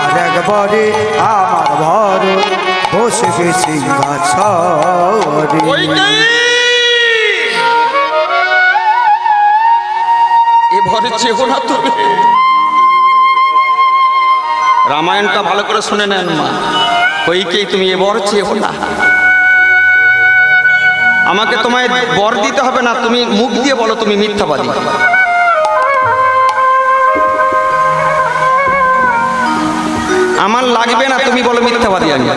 আর একবারে আমার ভরত বসবে সিংহাসনে। এবারে চেহো না তুমি, রামায়ণটা ভালো করে শুনে নেন মা। কইকেই তুমি এবার চেহো না, আমাকে তোমায় বর দিতে হবে না, তুমি মুখ দিয়ে বলো তুমি মিথ্যাবাদী। আমার লাগবে না, তুমি বলো মিথ্যাবাদী। আমি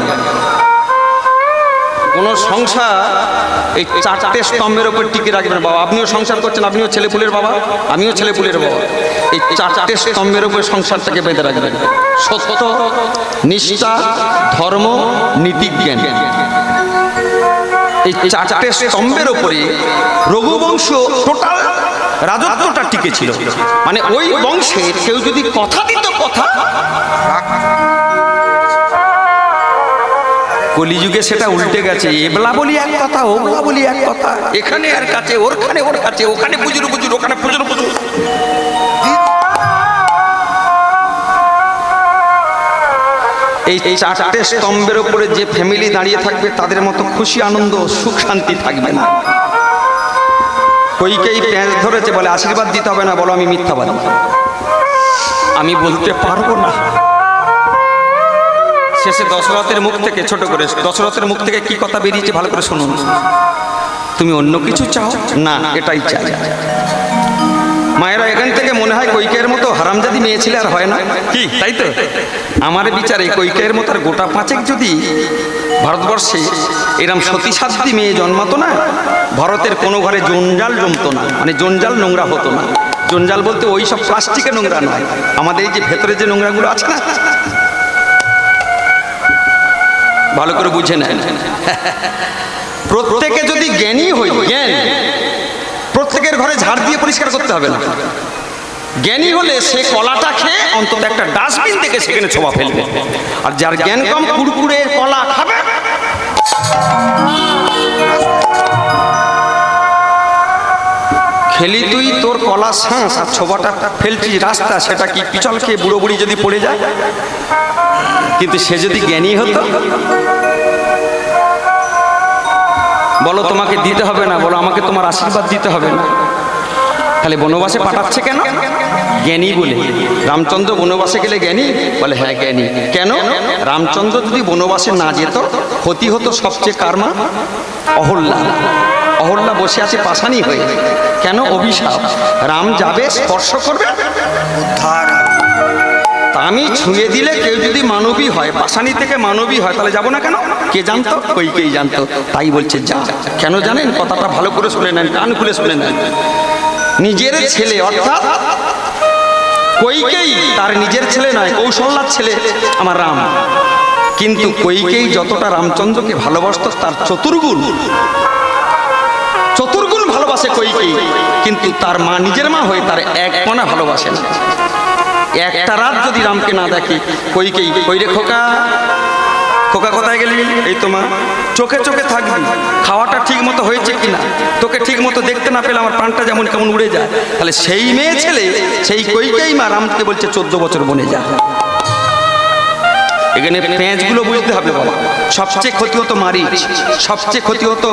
কোন সংসার এই 4টে স্তম্ভের উপর টিকে রাখবেন বাবা। আপনিও সংসার করছেন, আপনিও ছেলেপুলের বাবা, আমিও ছেলেপুলের বাবা। এই 4টে স্তম্ভের উপর সংসারটাকে বেঁধে রাখবেন: সত্য, নিষ্ঠা, ধর্ম, নীতিজ্ঞান। এই 4টে স্তম্ভের উপরে রঘুবংশ টোটাল রাজত্বটা টিকে ছিল। মানে ওই বংশের কেউ যদি কথা দিত, কথা কলিযুগে সেটা উল্টে গেছে। এবলা বলি এক কথা, ওবলা বলি এক কথা, এখানে আর কাছে, ওরখানে ওর কাছে, ওখানে পুজুর পুজুর, ওখানে পুজুর পুজুর। এই 4টে স্তম্ভের উপরে যে ফ্যামিলি দাঁড়িয়ে থাকবে তাদের মতো খুশি, আনন্দ, সুখ, শান্তি থাকবে না। কইকেই প্যাঁচ ধরেছে, বলে আশীর্বাদ দিতে হবে না, বলো আমি মিথ্যাবাদী। আমি বলতে পারবো না। শেষে দশরথের মুখ থেকে, ছোট করে দশরথের মুখ থেকে কি কথা বেরিয়েছে ভালো করে শুনুন। তুমি অন্য কিছু চাও না, এটাই চাই। মায়েরা এখান থেকে মনে হয় কৈকেয়ের মতো হারামজাদি মেয়ে ছেলে আর হয় না কি, তাই তো? আমার বিচারে কৈকেয়ের মতো আর গোটা 5 যদি ভারতবর্ষে এরম সতী সাধ্বী মেয়ে জন্মাতো না, ভারতের কোনো ঘরে জঞ্জাল জমতো না। মানে জঞ্জাল, নোংরা হতো না। জঞ্জাল বলতে ওই সব প্লাস্টিকের নোংরা নয়, আমাদের এই যে ভেতরে যে নোংরাগুলো আছে না, ভালো করে বুঝে নেন। প্রত্যেকে যদি জ্ঞানী হই, জ্ঞান প্রত্যেকের ঘরে ঝাড় দিয়ে পরিষ্কার করতে হবে না। জ্ঞানী হলে সে কলাটা খেয়ে অন্তত একটা ডাস্টবিন থেকে সেখানে ছোঁয়া ফেলবে। আর যার জ্ঞান কম, কুড়কুড়ে কলা খাবে। খেলি তুই তোর কলা শাঁস আর ছোবাটা ফেলছিস রাস্তা, সেটা কি পিছল খেয়ে বুড়ো বুড়ি যদি পড়ে যায়? কিন্তু সে যদি জ্ঞানী হতো, বলো তোমাকে দিতে হবে না, বলো আমাকে তোমার আশীর্বাদ দিতে হবে না, তাহলে বনবাসে পাঠাচ্ছে কেন? জ্ঞানী বলে। রামচন্দ্র বনবাসে গেলে জ্ঞানী? বলে হ্যাঁ জ্ঞানী। কেন? রামচন্দ্র যদি বনবাসে না যেত, ক্ষতি হতো সবচেয়ে কার মা? অহল্যা। অহল্যা বসে আছে পাশানি হয়ে। কেন? অভিশাপ। রাম যাবে, স্পর্শ করবে, উদ্ধার। তা আমি ছুঁয়ে দিলে কেউ যদি মানবী হয়, পাশানি থেকে মানবী হয়, তাহলে যাবো না কেন? কে জানতো? কৈকেয়ী জানতো, তাই বলছে যা। কেন জানেন? কথাটা ভালো করে শুনে নেন, কান খুলে শুনে নেন। নিজের ছেলে, অর্থাৎ কৈকেয়ী তার নিজের ছেলে নয়, কৌশল্যার ছেলে আমার রাম। কিন্তু কৈকেয়ী যতটা রামচন্দ্রকে ভালোবাসত, তার চতুর্গুণ ভালোবাসে কৈকেয়ী। কিন্তু তার মা নিজের মা হয়ে তার এক মনে ভালোবাসে না। একটা রাত যদি রামকে না দেখে, কৈকেয়ী, কই রে খোকা, খোকা কোথায় গেলি? এই তো মা। চোখে চোখে থাকবি, খাওয়াটা ঠিক মতো হয়েছে কিনা, তোকে ঠিক মতো দেখতে না পেলে আমার প্রাণটা যেমন কেমন উড়ে যায়। তাহলে সেই মেয়ে ছেলে, সেই কৈকেয়ী মা রামকে বলছে 14 বছর বনে যা। এখানে পেঁচগুলো বুঝতে হবে বাবা। সবচেয়ে ক্ষতি হতো মারীচ, সবচেয়ে ক্ষতি হতো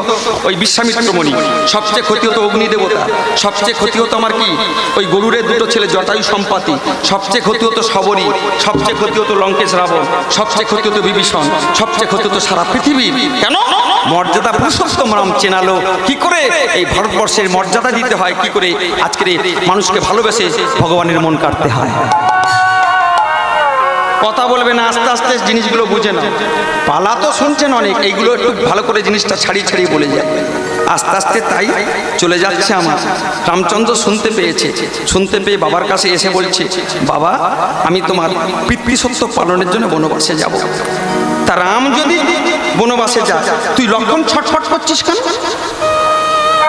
ওই বিশ্বামিত্র মুনি, সবচেয়ে ক্ষতি হতো অগ্নি দেবতা, সবচেয়ে ক্ষতি হতো আমার কি ওই গরুরের 2 ছেলে জটায়ু সম্পাতি, সবচেয়ে ক্ষতি হতো শবরী, সবচেয়ে ক্ষতি হতো লঙ্কেশ রাবণ, সবচেয়ে ক্ষতি হতো বিভীষণ, সবচেয়ে ক্ষতি হতো সারা পৃথিবীর। কেন? মর্যাদা পুরুষোত্তম রাম চেনালো কি করে? এই ভারতবর্ষের মর্যাদা দিতে হয় কি করে? আজকের মানুষকে ভালোবেসে ভগবানের মন কাটতে হয়। কথা বলবে না, আস্তে আস্তে জিনিসগুলো বুঝে না। পালা তো শুনছেন অনেক, এইগুলো একটু ভালো করে জিনিসটা ছাড়িয়ে ছাড়িয়ে বলে যায়। আস্তে আস্তে তাই চলে যাচ্ছে আমার। রামচন্দ্র শুনতে পেয়েছে, শুনতে পেয়ে বাবার কাছে এসে বলছে, বাবা আমি তোমার পিতৃসত্য পালনের জন্য বনবাসে যাব। তা রাম যদি বনবাসে যা। তুই লক্ষণ ছটফট করছিস কেন?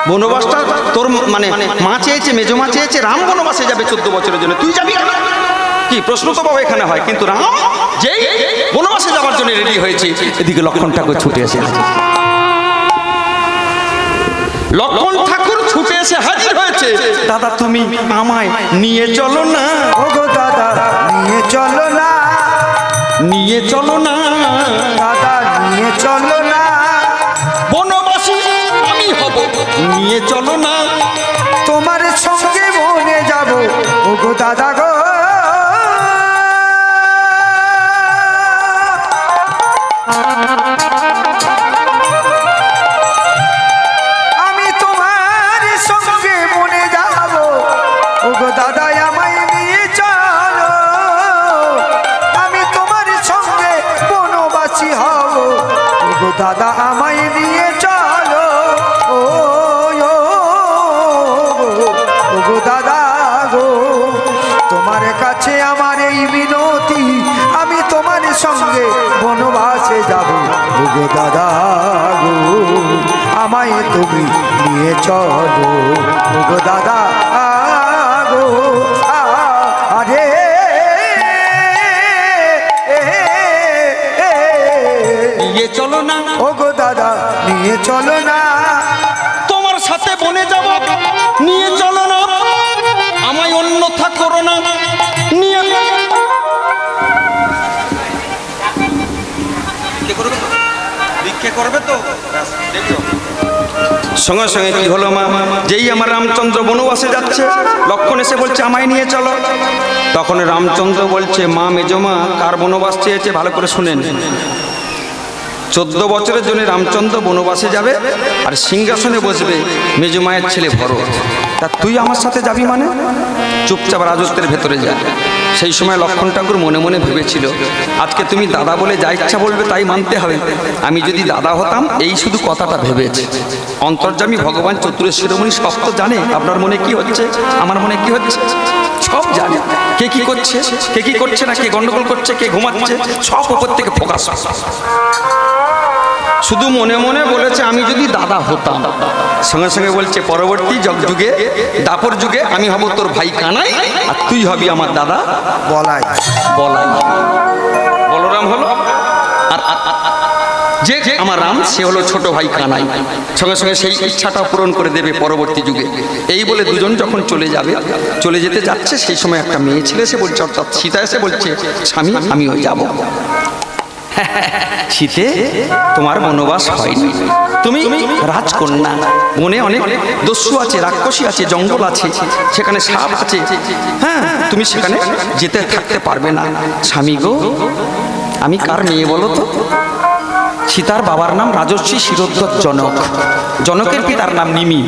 বনবাসটা তোর মানে মা চেয়েছে, মেজো মা চেয়েছে রাম বনবাসে যাবে 14 বছরের জন্য, তুই যাবি কেন? কি প্রশ্ন তো বাবা এখানে হয়, কিন্তু রাম যেই বনবাসে যাওয়ার জন্য রেডি হয়েছে, এদিকে লক্ষণ ঠাকুর ছুটে এসে হাজির। লক্ষণ ঠাকুর ছুটে এসে হাজির হয়েছে, দাদা তুমি আমায় নিয়ে চলো না, ওগো দাদা নিয়ে চলো না, নিয়ে চলো না, দাদা নিয়ে চলো না, বনবাসী আমি হব, নিয়ে চলো না, তোমার সঙ্গে বনে যাব, ওগো দাদা গো। আমি তোমার সঙ্গে বনে যাব, ওগো দাদা আমায় নিয়ে চলো, আমি তোমার সঙ্গে বনবাসী হব, ওগো দাদা আমায় নিয়ে চলো, ওগো দাদা গো। তোমার কাছে আমার এই বিনতি, আমি তোমার সঙ্গে বনবাসে যাব, ওগো দাদা গো আমায় তুমি নিয়ে চলো, ওগো দাদা গো। আরে নিয়ে চলো না, ওগো দাদা নিয়ে চলো না, তোমার সাথে বনে যাব, নিয়ে চলো না, আমায় অন্যথা করো না, নিয়ে ভিক্ষে করবে তো। সঙ্গে সঙ্গে কি হলো মা, যেই আমার রামচন্দ্র বনবাসে যাচ্ছে, লক্ষণ এসে বলছে আমায় নিয়ে চলো। তখন রামচন্দ্র বলছে, মা মেজমা কার বনবাস চেয়েছে ভালো করে শুনেন। 14 বছরের জন্য রামচন্দ্র বনবাসে যাবে, আর সিংহাসনে বসবে মেজমায়ের ছেলে ভরত। তা তুই আমার সাথে যাবি মানে? চুপচাপ রাজত্বের ভেতরে যা। সেই সময় লক্ষণ ঠাকুর মনে মনে ভেবেছিল, আজকে তুমি দাদা বলে যা ইচ্ছা বলবে তাই মানতে হবে। আমি যদি দাদা হতাম, এই শুধু কথাটা ভেবেছে। অন্তর্যামী ভগবান চতুরের শিরোমণি সব তো জানে আপনার মনে কি হচ্ছে, আমার মনে কি হচ্ছে, সব জানে। কে কি করছে, কে কি করছে না, কে গন্ডগোল করছে, কে ঘুমাচ্ছে, সব উপর থেকে ফোকাস। শুধু মনে মনে বলেছে আমি যদি দাদা হতাম। সঙ্গে সঙ্গে বলছে পরবর্তী যুগে, দাপর যুগে আমি হব তোর ভাই কানাই, আর তুই হবি আমার দাদা বলাই। বলাই। বলরাম হলো আর যে আমার রাম, সে হলো ছোট ভাই কানাই। সঙ্গে সঙ্গে সেই ইচ্ছাটা পূরণ করে দেবে পরবর্তী যুগে। এই বলে দুজন যখন চলে যাবে, চলে যেতে যাচ্ছে, সেই সময় একটা মেয়ে ছেলে এসে বলছে, অর্থাৎ সীতা এসে বলছে, স্বামী আমিও যাব। শীতে তোমার বনবাস হয়নি, তুমি রাজকন্যা, বনে অনেক দস্যু আছে, রাক্ষসী আছে, জঙ্গল আছে, সেখানে সাপ আছে, হ্যাঁ তুমি সেখানে যেতে থাকতে পারবে না। স্বামী গো, আমি কার মেয়ে বলো তো? সীতার বাবার নাম রাজর্ষি শিরোদ্ধর জনক, জনকের পিতার নাম নিমি।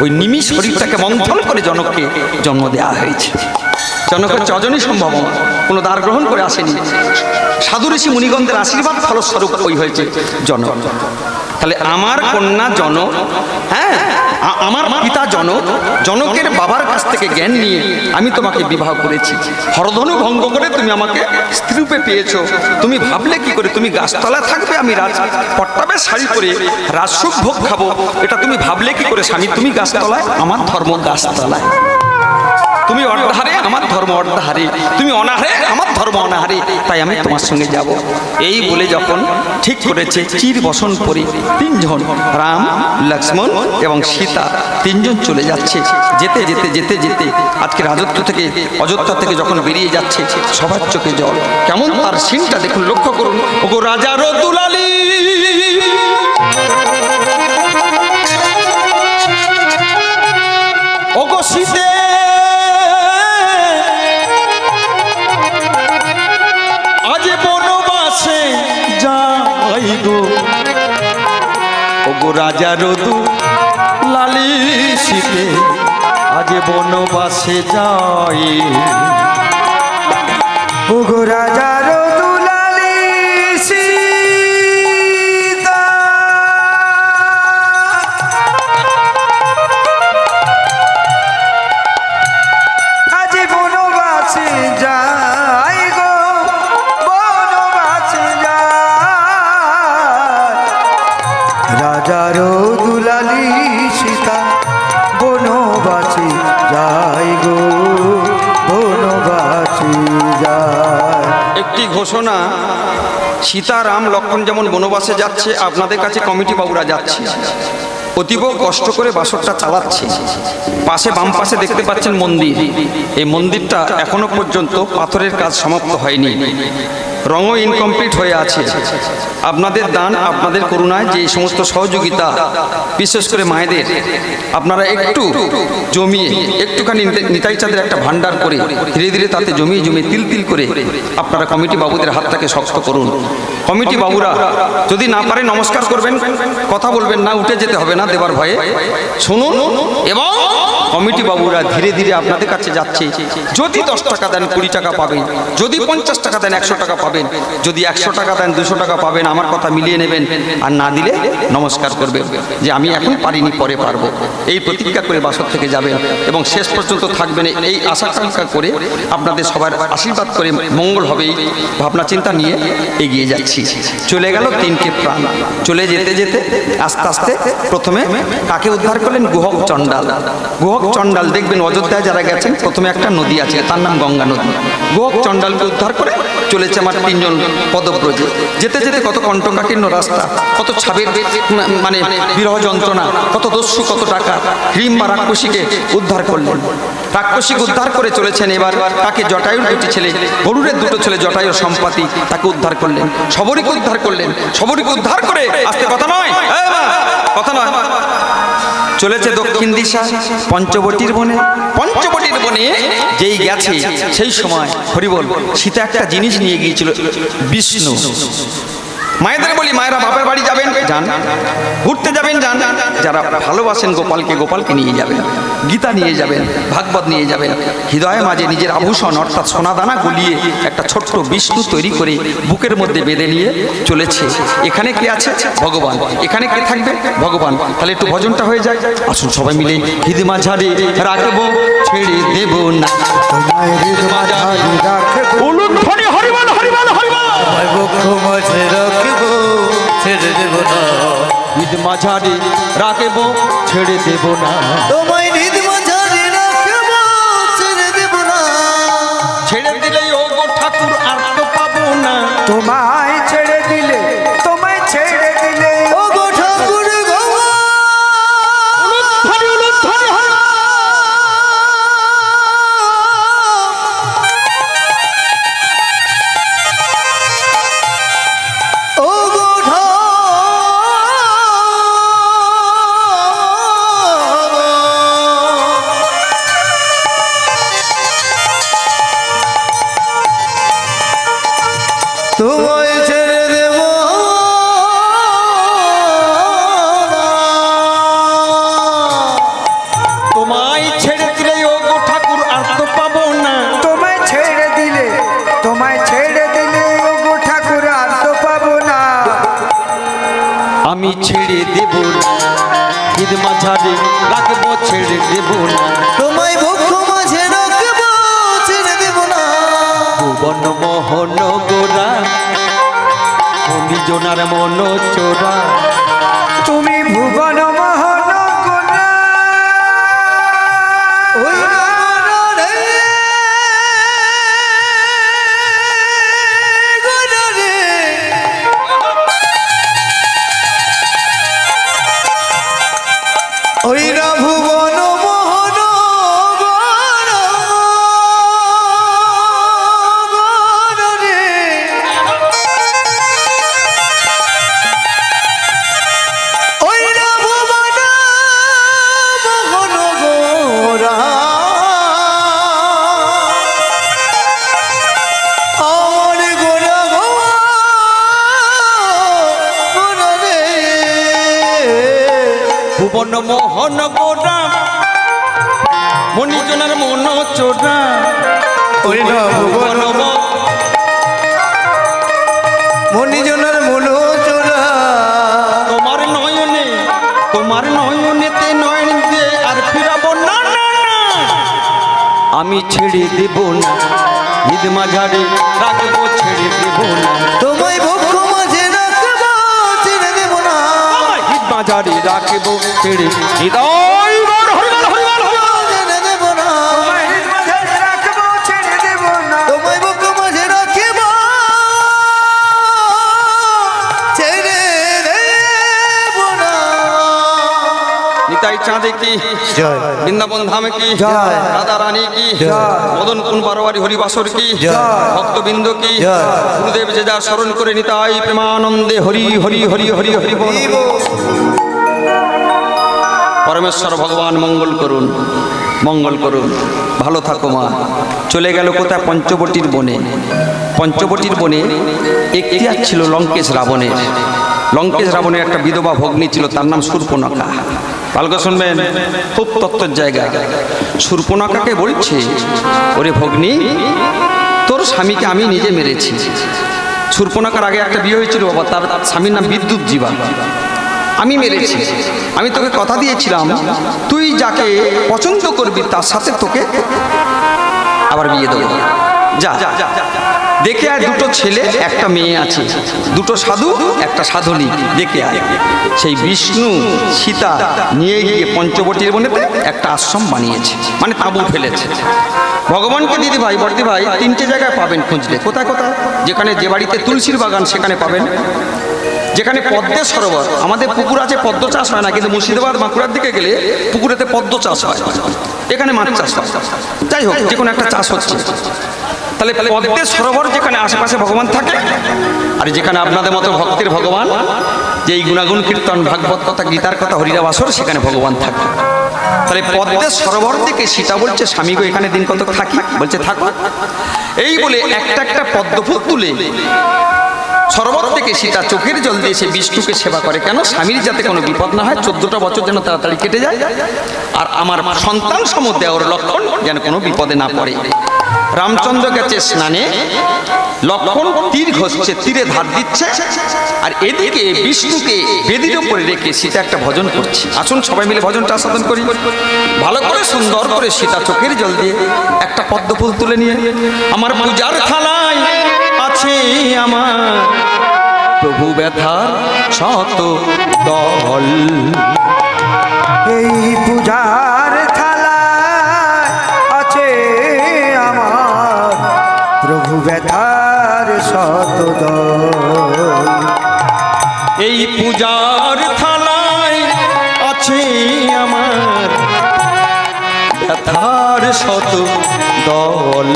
ওই নিমি শরীরটাকে মন্থন করে জনককে জন্ম দেওয়া হয়েছে। জনকের যজনই সম্ভব, কোনো দ্বার গ্রহণ করে আসেনি। সাধু ঋষি মুনিগণদের আশীর্বাদ ফলস্বরূপ ওই হয়েছে জনক। তাহলে আমার কন্যা জনক, হ্যাঁ আমার পিতা জনক, জনকের বাবার কাছ থেকে জ্ঞান নিয়ে আমি তোমাকে বিবাহ করেছি। হরধনু ভঙ্গ করে তুমি আমাকে স্ত্রীরূপে পেয়েছো। তুমি ভাবলে কি করে তুমি গাছতলায় থাকবে, আমি রাজ পট্টাবে শাড়ি পরে রাজসুখ ভোগ খাবো, এটা তুমি ভাবলে কি করে স্বামী? তুমি গাছতলায়, আমার ধর্ম গাছতলায়। তুমি অর্ধাহারে, আমার ধর্ম অর্ধাহারে। তুমি অনাহারে, আমার ধর্ম অনাহারে। তাই আমি তোমার সঙ্গে যাব। এই বলে যখন ঠিক করেছে, চির বসন পরে তিনজন, রাম, লক্ষ্মণ এবং সীতা, তিনজন চলে যাচ্ছে। যেতে যেতে যেতে যেতে আজকে রাজত্ব থেকে, অযোধ্যা থেকে যখন বেরিয়ে যাচ্ছে, সবার চোখে জল। কেমন তার সিনটা দেখুন, লক্ষ্য করুন। ওগো রাজার দুলালি, ওগো সীতে, আজ বনবাসে যাই গো, ওগো রাজার দুলালি সীতে, আজ বনবাসে যাই, ওগো রাজার দুলালি সীতা, আজ বনবাসে যাই গো, বনবাসে যাই, ঘোষণা, সীতা রাম লক্ষ্মণ যেমন বনবাসে যাচ্ছে, আপনাদের কাছে কমিটি বাবুরা যাচ্ছে, অতীব কষ্ট করে বাসরটা চালাচ্ছে। পাশে বাম পাশে দেখতে পাচ্ছেন মন্দির, এই মন্দিরটা এখনো পর্যন্ত পাথরের কাজ সমাপ্ত হয়নি, রঙও ইনকমপ্লিট হয়ে আছে। আপনাদের দান, আপনাদের করুণায় যে সমস্ত সহযোগিতা, বিশেষ করে মায়েদের, আপনারা একটু জমিয়ে একটুখানি নিতাই চাঁদের একটা ভান্ডার করে ধীরে ধীরে তাতে জমিয়ে জমিয়ে তিল তিল করে আপনারা কমিটি বাবুদের হাতটাকে শক্ত করুন। কমিটি বাবুরা যদি না পারে নমস্কার করবেন, কথা বলবেন না, উঠে যেতে হবে না দেবার ভয়ে, শুনুন। এবং কমিটি বাবুরা ধীরে ধীরে আপনাদের কাছে যাচ্ছে। যদি 10 টাকা দেন 20 টাকা পাবেন, যদি 50 টাকা দেন 100 টাকা পাবেন, যদি 100 টাকা দেন 200 টাকা পাবেন। আমার কথা মিলিয়ে নেবেন, আর না দিলে নমস্কার করবেন যে আমি এখন পারিনি, পরে পারবো, এই প্রতিজ্ঞা করে বাসর থেকে যাবেন এবং শেষ পর্যন্ত থাকবেন। এই আশা আকাঙ্ক্ষা করে আপনাদের সবার আশীর্বাদ করে মঙ্গল হবে এই ভাবনা চিন্তা নিয়ে এগিয়ে যাচ্ছি। চলে গেল 3টে প্রাণ। চলে যেতে যেতে আস্তে আস্তে প্রথমে কাকে উদ্ধার করলেন? গুহক চণ্ডাল। গুহক চণ্ডাল দেখবেন অযোধ্যায় যারা গেছেন, প্রথমে একটা নদী আছে, তার নাম গঙ্গা নদী। গুহক চণ্ডালকে উদ্ধার করে চলেছে আমার 3 জন পদব্রজে। যেতে যেতে কত কণ্টকাকীর্ণ রাস্তা, কত ছাবের মানে বিরহ যন্ত্রণা, কত দস্যু, কত টাকা, হিম বা রাক্ষসীকে উদ্ধার করলেন। রাক্ষসীকে উদ্ধার করে চলেছেন এবার তাকে জটায়ুর 2টি ছেলে, গরুরের 2টো ছেলে জটায়ুর সম্পাতি, তাকে উদ্ধার করলেন। সবরীকে উদ্ধার করলেন। সবরীকে উদ্ধার করে আস্তে, কথা নয়, কথা নয়, চলেছে দক্ষিণ দিশা পঞ্চবটির বনে। পঞ্চবটির বনে যেই গেছে সেই সময় হরিবল সীতা একটা জিনিস নিয়ে গিয়েছিল, বিষ্ণু। মায়েদের বলি, মায়েরা বাপের বাড়ি যাবেন, যান, ঘুরতে যাবেন, যান, যারা ভালোবাসেন গোপালকে, গোপালকে নিয়ে যাবেন, গীতা নিয়ে যাবেন, ভাগবত নিয়ে যাবেন। হৃদয়ে মাঝে নিজের আভূষণ অর্থাৎ সোনাদানা গলিয়ে একটা ছোট্ট বিষ্ণু তৈরি করে বুকের মধ্যে বেঁধে নিয়ে চলেছে। এখানে কে আছে? ভগবান। এখানে কে থাকবে? ভগবান। তাহলে একটু ভজনটা হয়ে যায়, আসুন সবাই মিলে। হৃদ মাঝারে রাখবো, ছেড়ে দেব না, হৃদ মাঝারে রাখবো, উলুধ্বনি হরিবল হরিবল হরিবল, ছেড়ে দেব না, হৃদ মাঝারে রাখবো, ছেড়ে দেব না, তোমায় হৃদ মাঝারে রাখবো, ছেড়ে দেব না। ছেড়ে দিলে ও গো ঠাকুর আর তো পাবো না, তোমায় ছেড়ে দিলে, তোমায় ছেড়ে দিলে ও গো ঠাকুর গো, উলুধ্বনি উলুধ্বনি ও গো তোমায় ছেড়ে দেব না। তোমায় ছেড়ে দিলে ও গো ঠাকুর আর তো পাবো না, তোমায় ছেড়ে দিলে, তোমায় ছেড়ে দিলে ও গো ঠাকুর আর তো পাবো না। আমি ছেড়ে দেব না, হৃদ মাঝারে রাখবো, ছেড়ে দেব না, তোমায় বক্ষ মাঝে রাখবো, ছেড়ে দেব না। ভুবন মোহন গোরা, নিজনার মন চোরা, তুমি ভুবন মোহন গোরা, ওই গোরা রে, গোরা রে, ওই না ভুবন মোহন গোরা, গোরা রে, ওই না ভুবন মোহন গোরা, আমার গোরা গো, গোরা রে, ভুবন মোহন গোরা, মণিজনার মন চোরা, ওই না ভুবন মণিজনার মন চোরা, তোমার নয়নে, তোমার নয়নেতে নয়ন দিয়ে আর ফিরাবো না, না, না, আমি ছেড়ে দেব না, হৃদ মাঝারে রাখবো, ছেড়ে দেব না, তোমায় বক্ষ মাঝে রাখবো, ছেড়ে দেব না। হৃদ মাঝারে রাখবো, ছেড়ে হৃদয় গৌর হরিবল হরিবল হরিবল। ছেড়ে দেব না। তোমায় হৃদ মাঝে রাখবো, ছেড়ে দেব না। তোমায় বক্ষ মাঝে রাখবো, চাঁদে কি, জয় বৃন্দাবন ধামে কি, জয়। রাধা রানী কি, জয়। মদন কুন বারোয়ারি হরিবাসর কি, জয়। ভক্তবৃন্দ কি, জয়। গুরুদেব যে যা স্মরণ করে নিতাই প্রেমানন্দে হরি হরি হরি হরি হরি বল। পরমেশ্বর ভগবান মঙ্গল করুন, মঙ্গল করুন। ভালো থাকো মা। চলে গেল কোথায়? পঞ্চবটির বনে। পঞ্চবটির বনে এখতিয়ার ছিল লঙ্কেশ রাবণের। লঙ্কেশ রাবণের একটা বিধবা ভগ্নী ছিল, তার নাম শূর্পণখা। ভালো শুনবেন, খুব তত্ত্বের জায়গা। শূর্পণখাকে বলছে, ওরে ভগ্নী, তোর স্বামীকে আমি নিজে মেরেছি। শূর্পণখার আগে একটা বিয়ে হয়েছিল বাবা, তার স্বামীর নাম বিদ্যুৎ জীবা। আমি মেরেছি। আমি তোকে কথা দিয়েছিলাম, তুই যাকে পছন্দ করবি তার সাথে তোকে আবার বিয়ে দেবো। যা দেখে আয়, দুটো ছেলে একটা মেয়ে আছে, দুটো সাধু একটা সাধনী, দেখে আয়। সেই বিষ্ণু সীতা নিয়ে গিয়ে পঞ্চবটির বনেতে একটা আশ্রম বানিয়েছে, মানে তাঁবু ফেলেছে। ভগবানকে দিদি ভাই বর্দি ভাই তিনটে জায়গায় পাবেন খুঁজলে। কোথায় কোথায়? যেখানে যে বাড়িতে তুলসীর বাগান সেখানে পাবেন, যেখানে পদ্মের সরোবর। আমাদের পুকুর আছে, পদ্ম চাষ হয় না, কিন্তু মুর্শিদাবাদ বাঁকুড়ার দিকে গেলে পুকুরেতে পদ্ম চাষ হয়, এখানে মাছ চাষ হয়। যাই হোক, যে কোনো একটা চাষ হচ্ছে। তাহলে পদ্মের সরোবর যেখানে আশেপাশে ভগবান থাকে, আর যেখানে আপনাদের মতো ভক্তের ভগবান, যে এই গুণাগুণ কীর্তন ভাগবত কথা গীতার কথা হরিনাম আসর, সেখানে ভগবান থাকে। তাহলে পদ্মের সরোবর থেকে সীতা বলছে, স্বামী গো এখানে দিন কত থাকি? বলছে থাকো। এই বলে একটা একটা পদ্ম ফুল তুলে সরোবর থেকে সীতা চোখের জল দিয়ে সে বিষ্ণুকে সেবা করে। কেন? স্বামীর যাতে কোনো বিপদ না হয়, 14টা বছর যেন তাড়াতাড়ি কেটে যায়, আর আমার সন্তান সম দেওর লক্ষণ যেন কোনো বিপদে না পড়ে। রামচন্দ্র গেছে স্নানে, লক্ষণ তীর ঘষছে, তীরে ধার দিচ্ছে, আর এদিকে বিষ্ণুকে বেদির উপরে রেখে সীতা একটা ভজন করছে। আসুন সবাই মিলে ভজনটা আস্বাদন করি। ভালো করে সুন্দর করে সীতা চোখের জল দিয়ে একটা পদ্ম ফুল তুলে নিয়ে, আমার পূজার থালায় আছে আমার প্রভু ব্যথার শত দল। এই পূজার থালায় আছে আমার প্রভু ব্যথার শতদল। এই পূজার থালায় আছে আমার ব্যথার শত দল।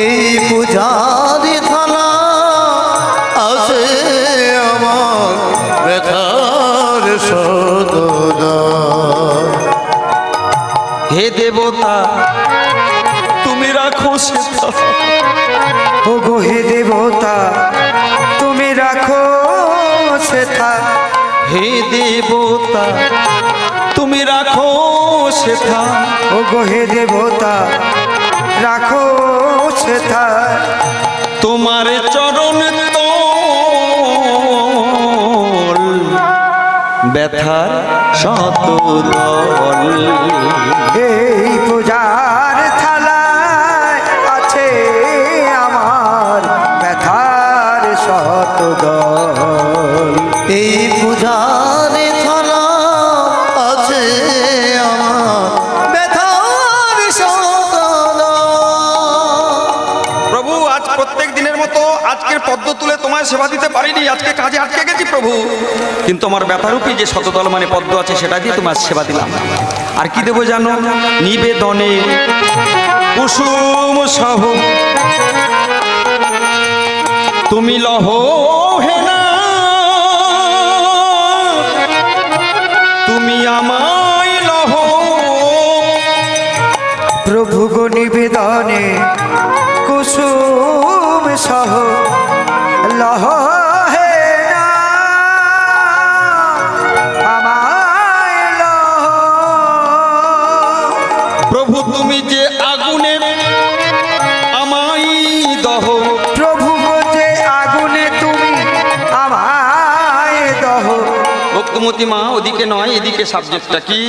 এই পূজার থালা আছে আমার ব্যথার শতদল। হে দেবতা তুমি রাখো সেথা, ও গো হে দেবতা তুমি রাখো সেথা। হে দেবতা তুমি রাখো সেথা, ও গো হে দেবতা রাখো সেথা। তোমার চরণ তল ব্যথার শত দল। এই পূজার থালায় আছে আমার ব্যথার শতদল। এই পূজার থালা আছে আমার ব্যথার শতদল। প্রভু, আজ প্রত্যেক দিনের মতো আজকের পদ্ম তুলে তোমায় সেবা দিতে পারিনি, আজকে কাজে আটকে গেছি প্রভু, কিন্তু আমার ব্যথারূপী যে শতদল মানে পদ্ম আছে সেটা দিয়ে তোমার সেবা দিলাম। আর কি দেবো জানো? নিবেদনে কুসুম সহ তুমি লহ হে না, তুমি আমায় লহ। প্রভু গো নিবেদনে কুসুম সহ লহ হে না, আমায় লহ। প্রভু তুমি যে আগুনের আমায় দহ। প্রভু গো যে আগুনে তুমি আমায় দহ। ভক্তমতী মা ওদিকে নয়, এদিকে সাবজেক্টটা কি?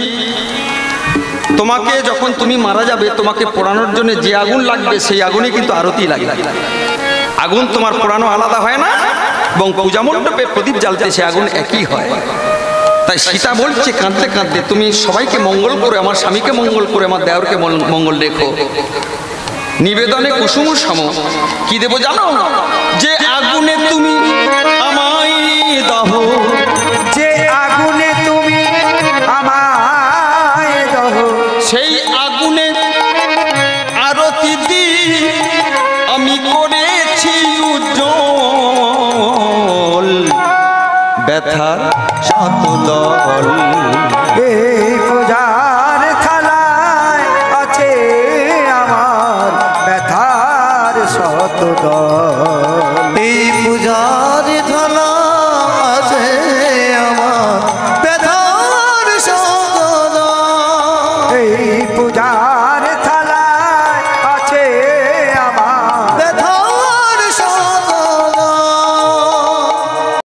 তোমাকে যখন তুমি মারা যাবে, তোমাকে পোড়ানোর জন্য যে আগুন লাগবে সেই আগুনে কিন্তু আরতি লাগবে। আগুন তোমার পোড়ানো আলাদা হয় না, এবং পূজা মণ্ডপে প্রদীপ জ্বালতে সে আগুন একই হয়। তাই সীতা বলছে কাঁদতে কাঁদতে, তুমি সবাইকে মঙ্গল করে, আমার স্বামীকে মঙ্গল করে, আমার দেওরকে মঙ্গল রেখো। নিবেদনে কুসুম সম কি দেব জানো? যে আগুনে তুমি আমায় দাহ। যে আগুনে তুমি আমায় ব্যথার শত দল। এই পূজার থালায় আছে আমার ব্যথার শত দল। এই পূজার থালায়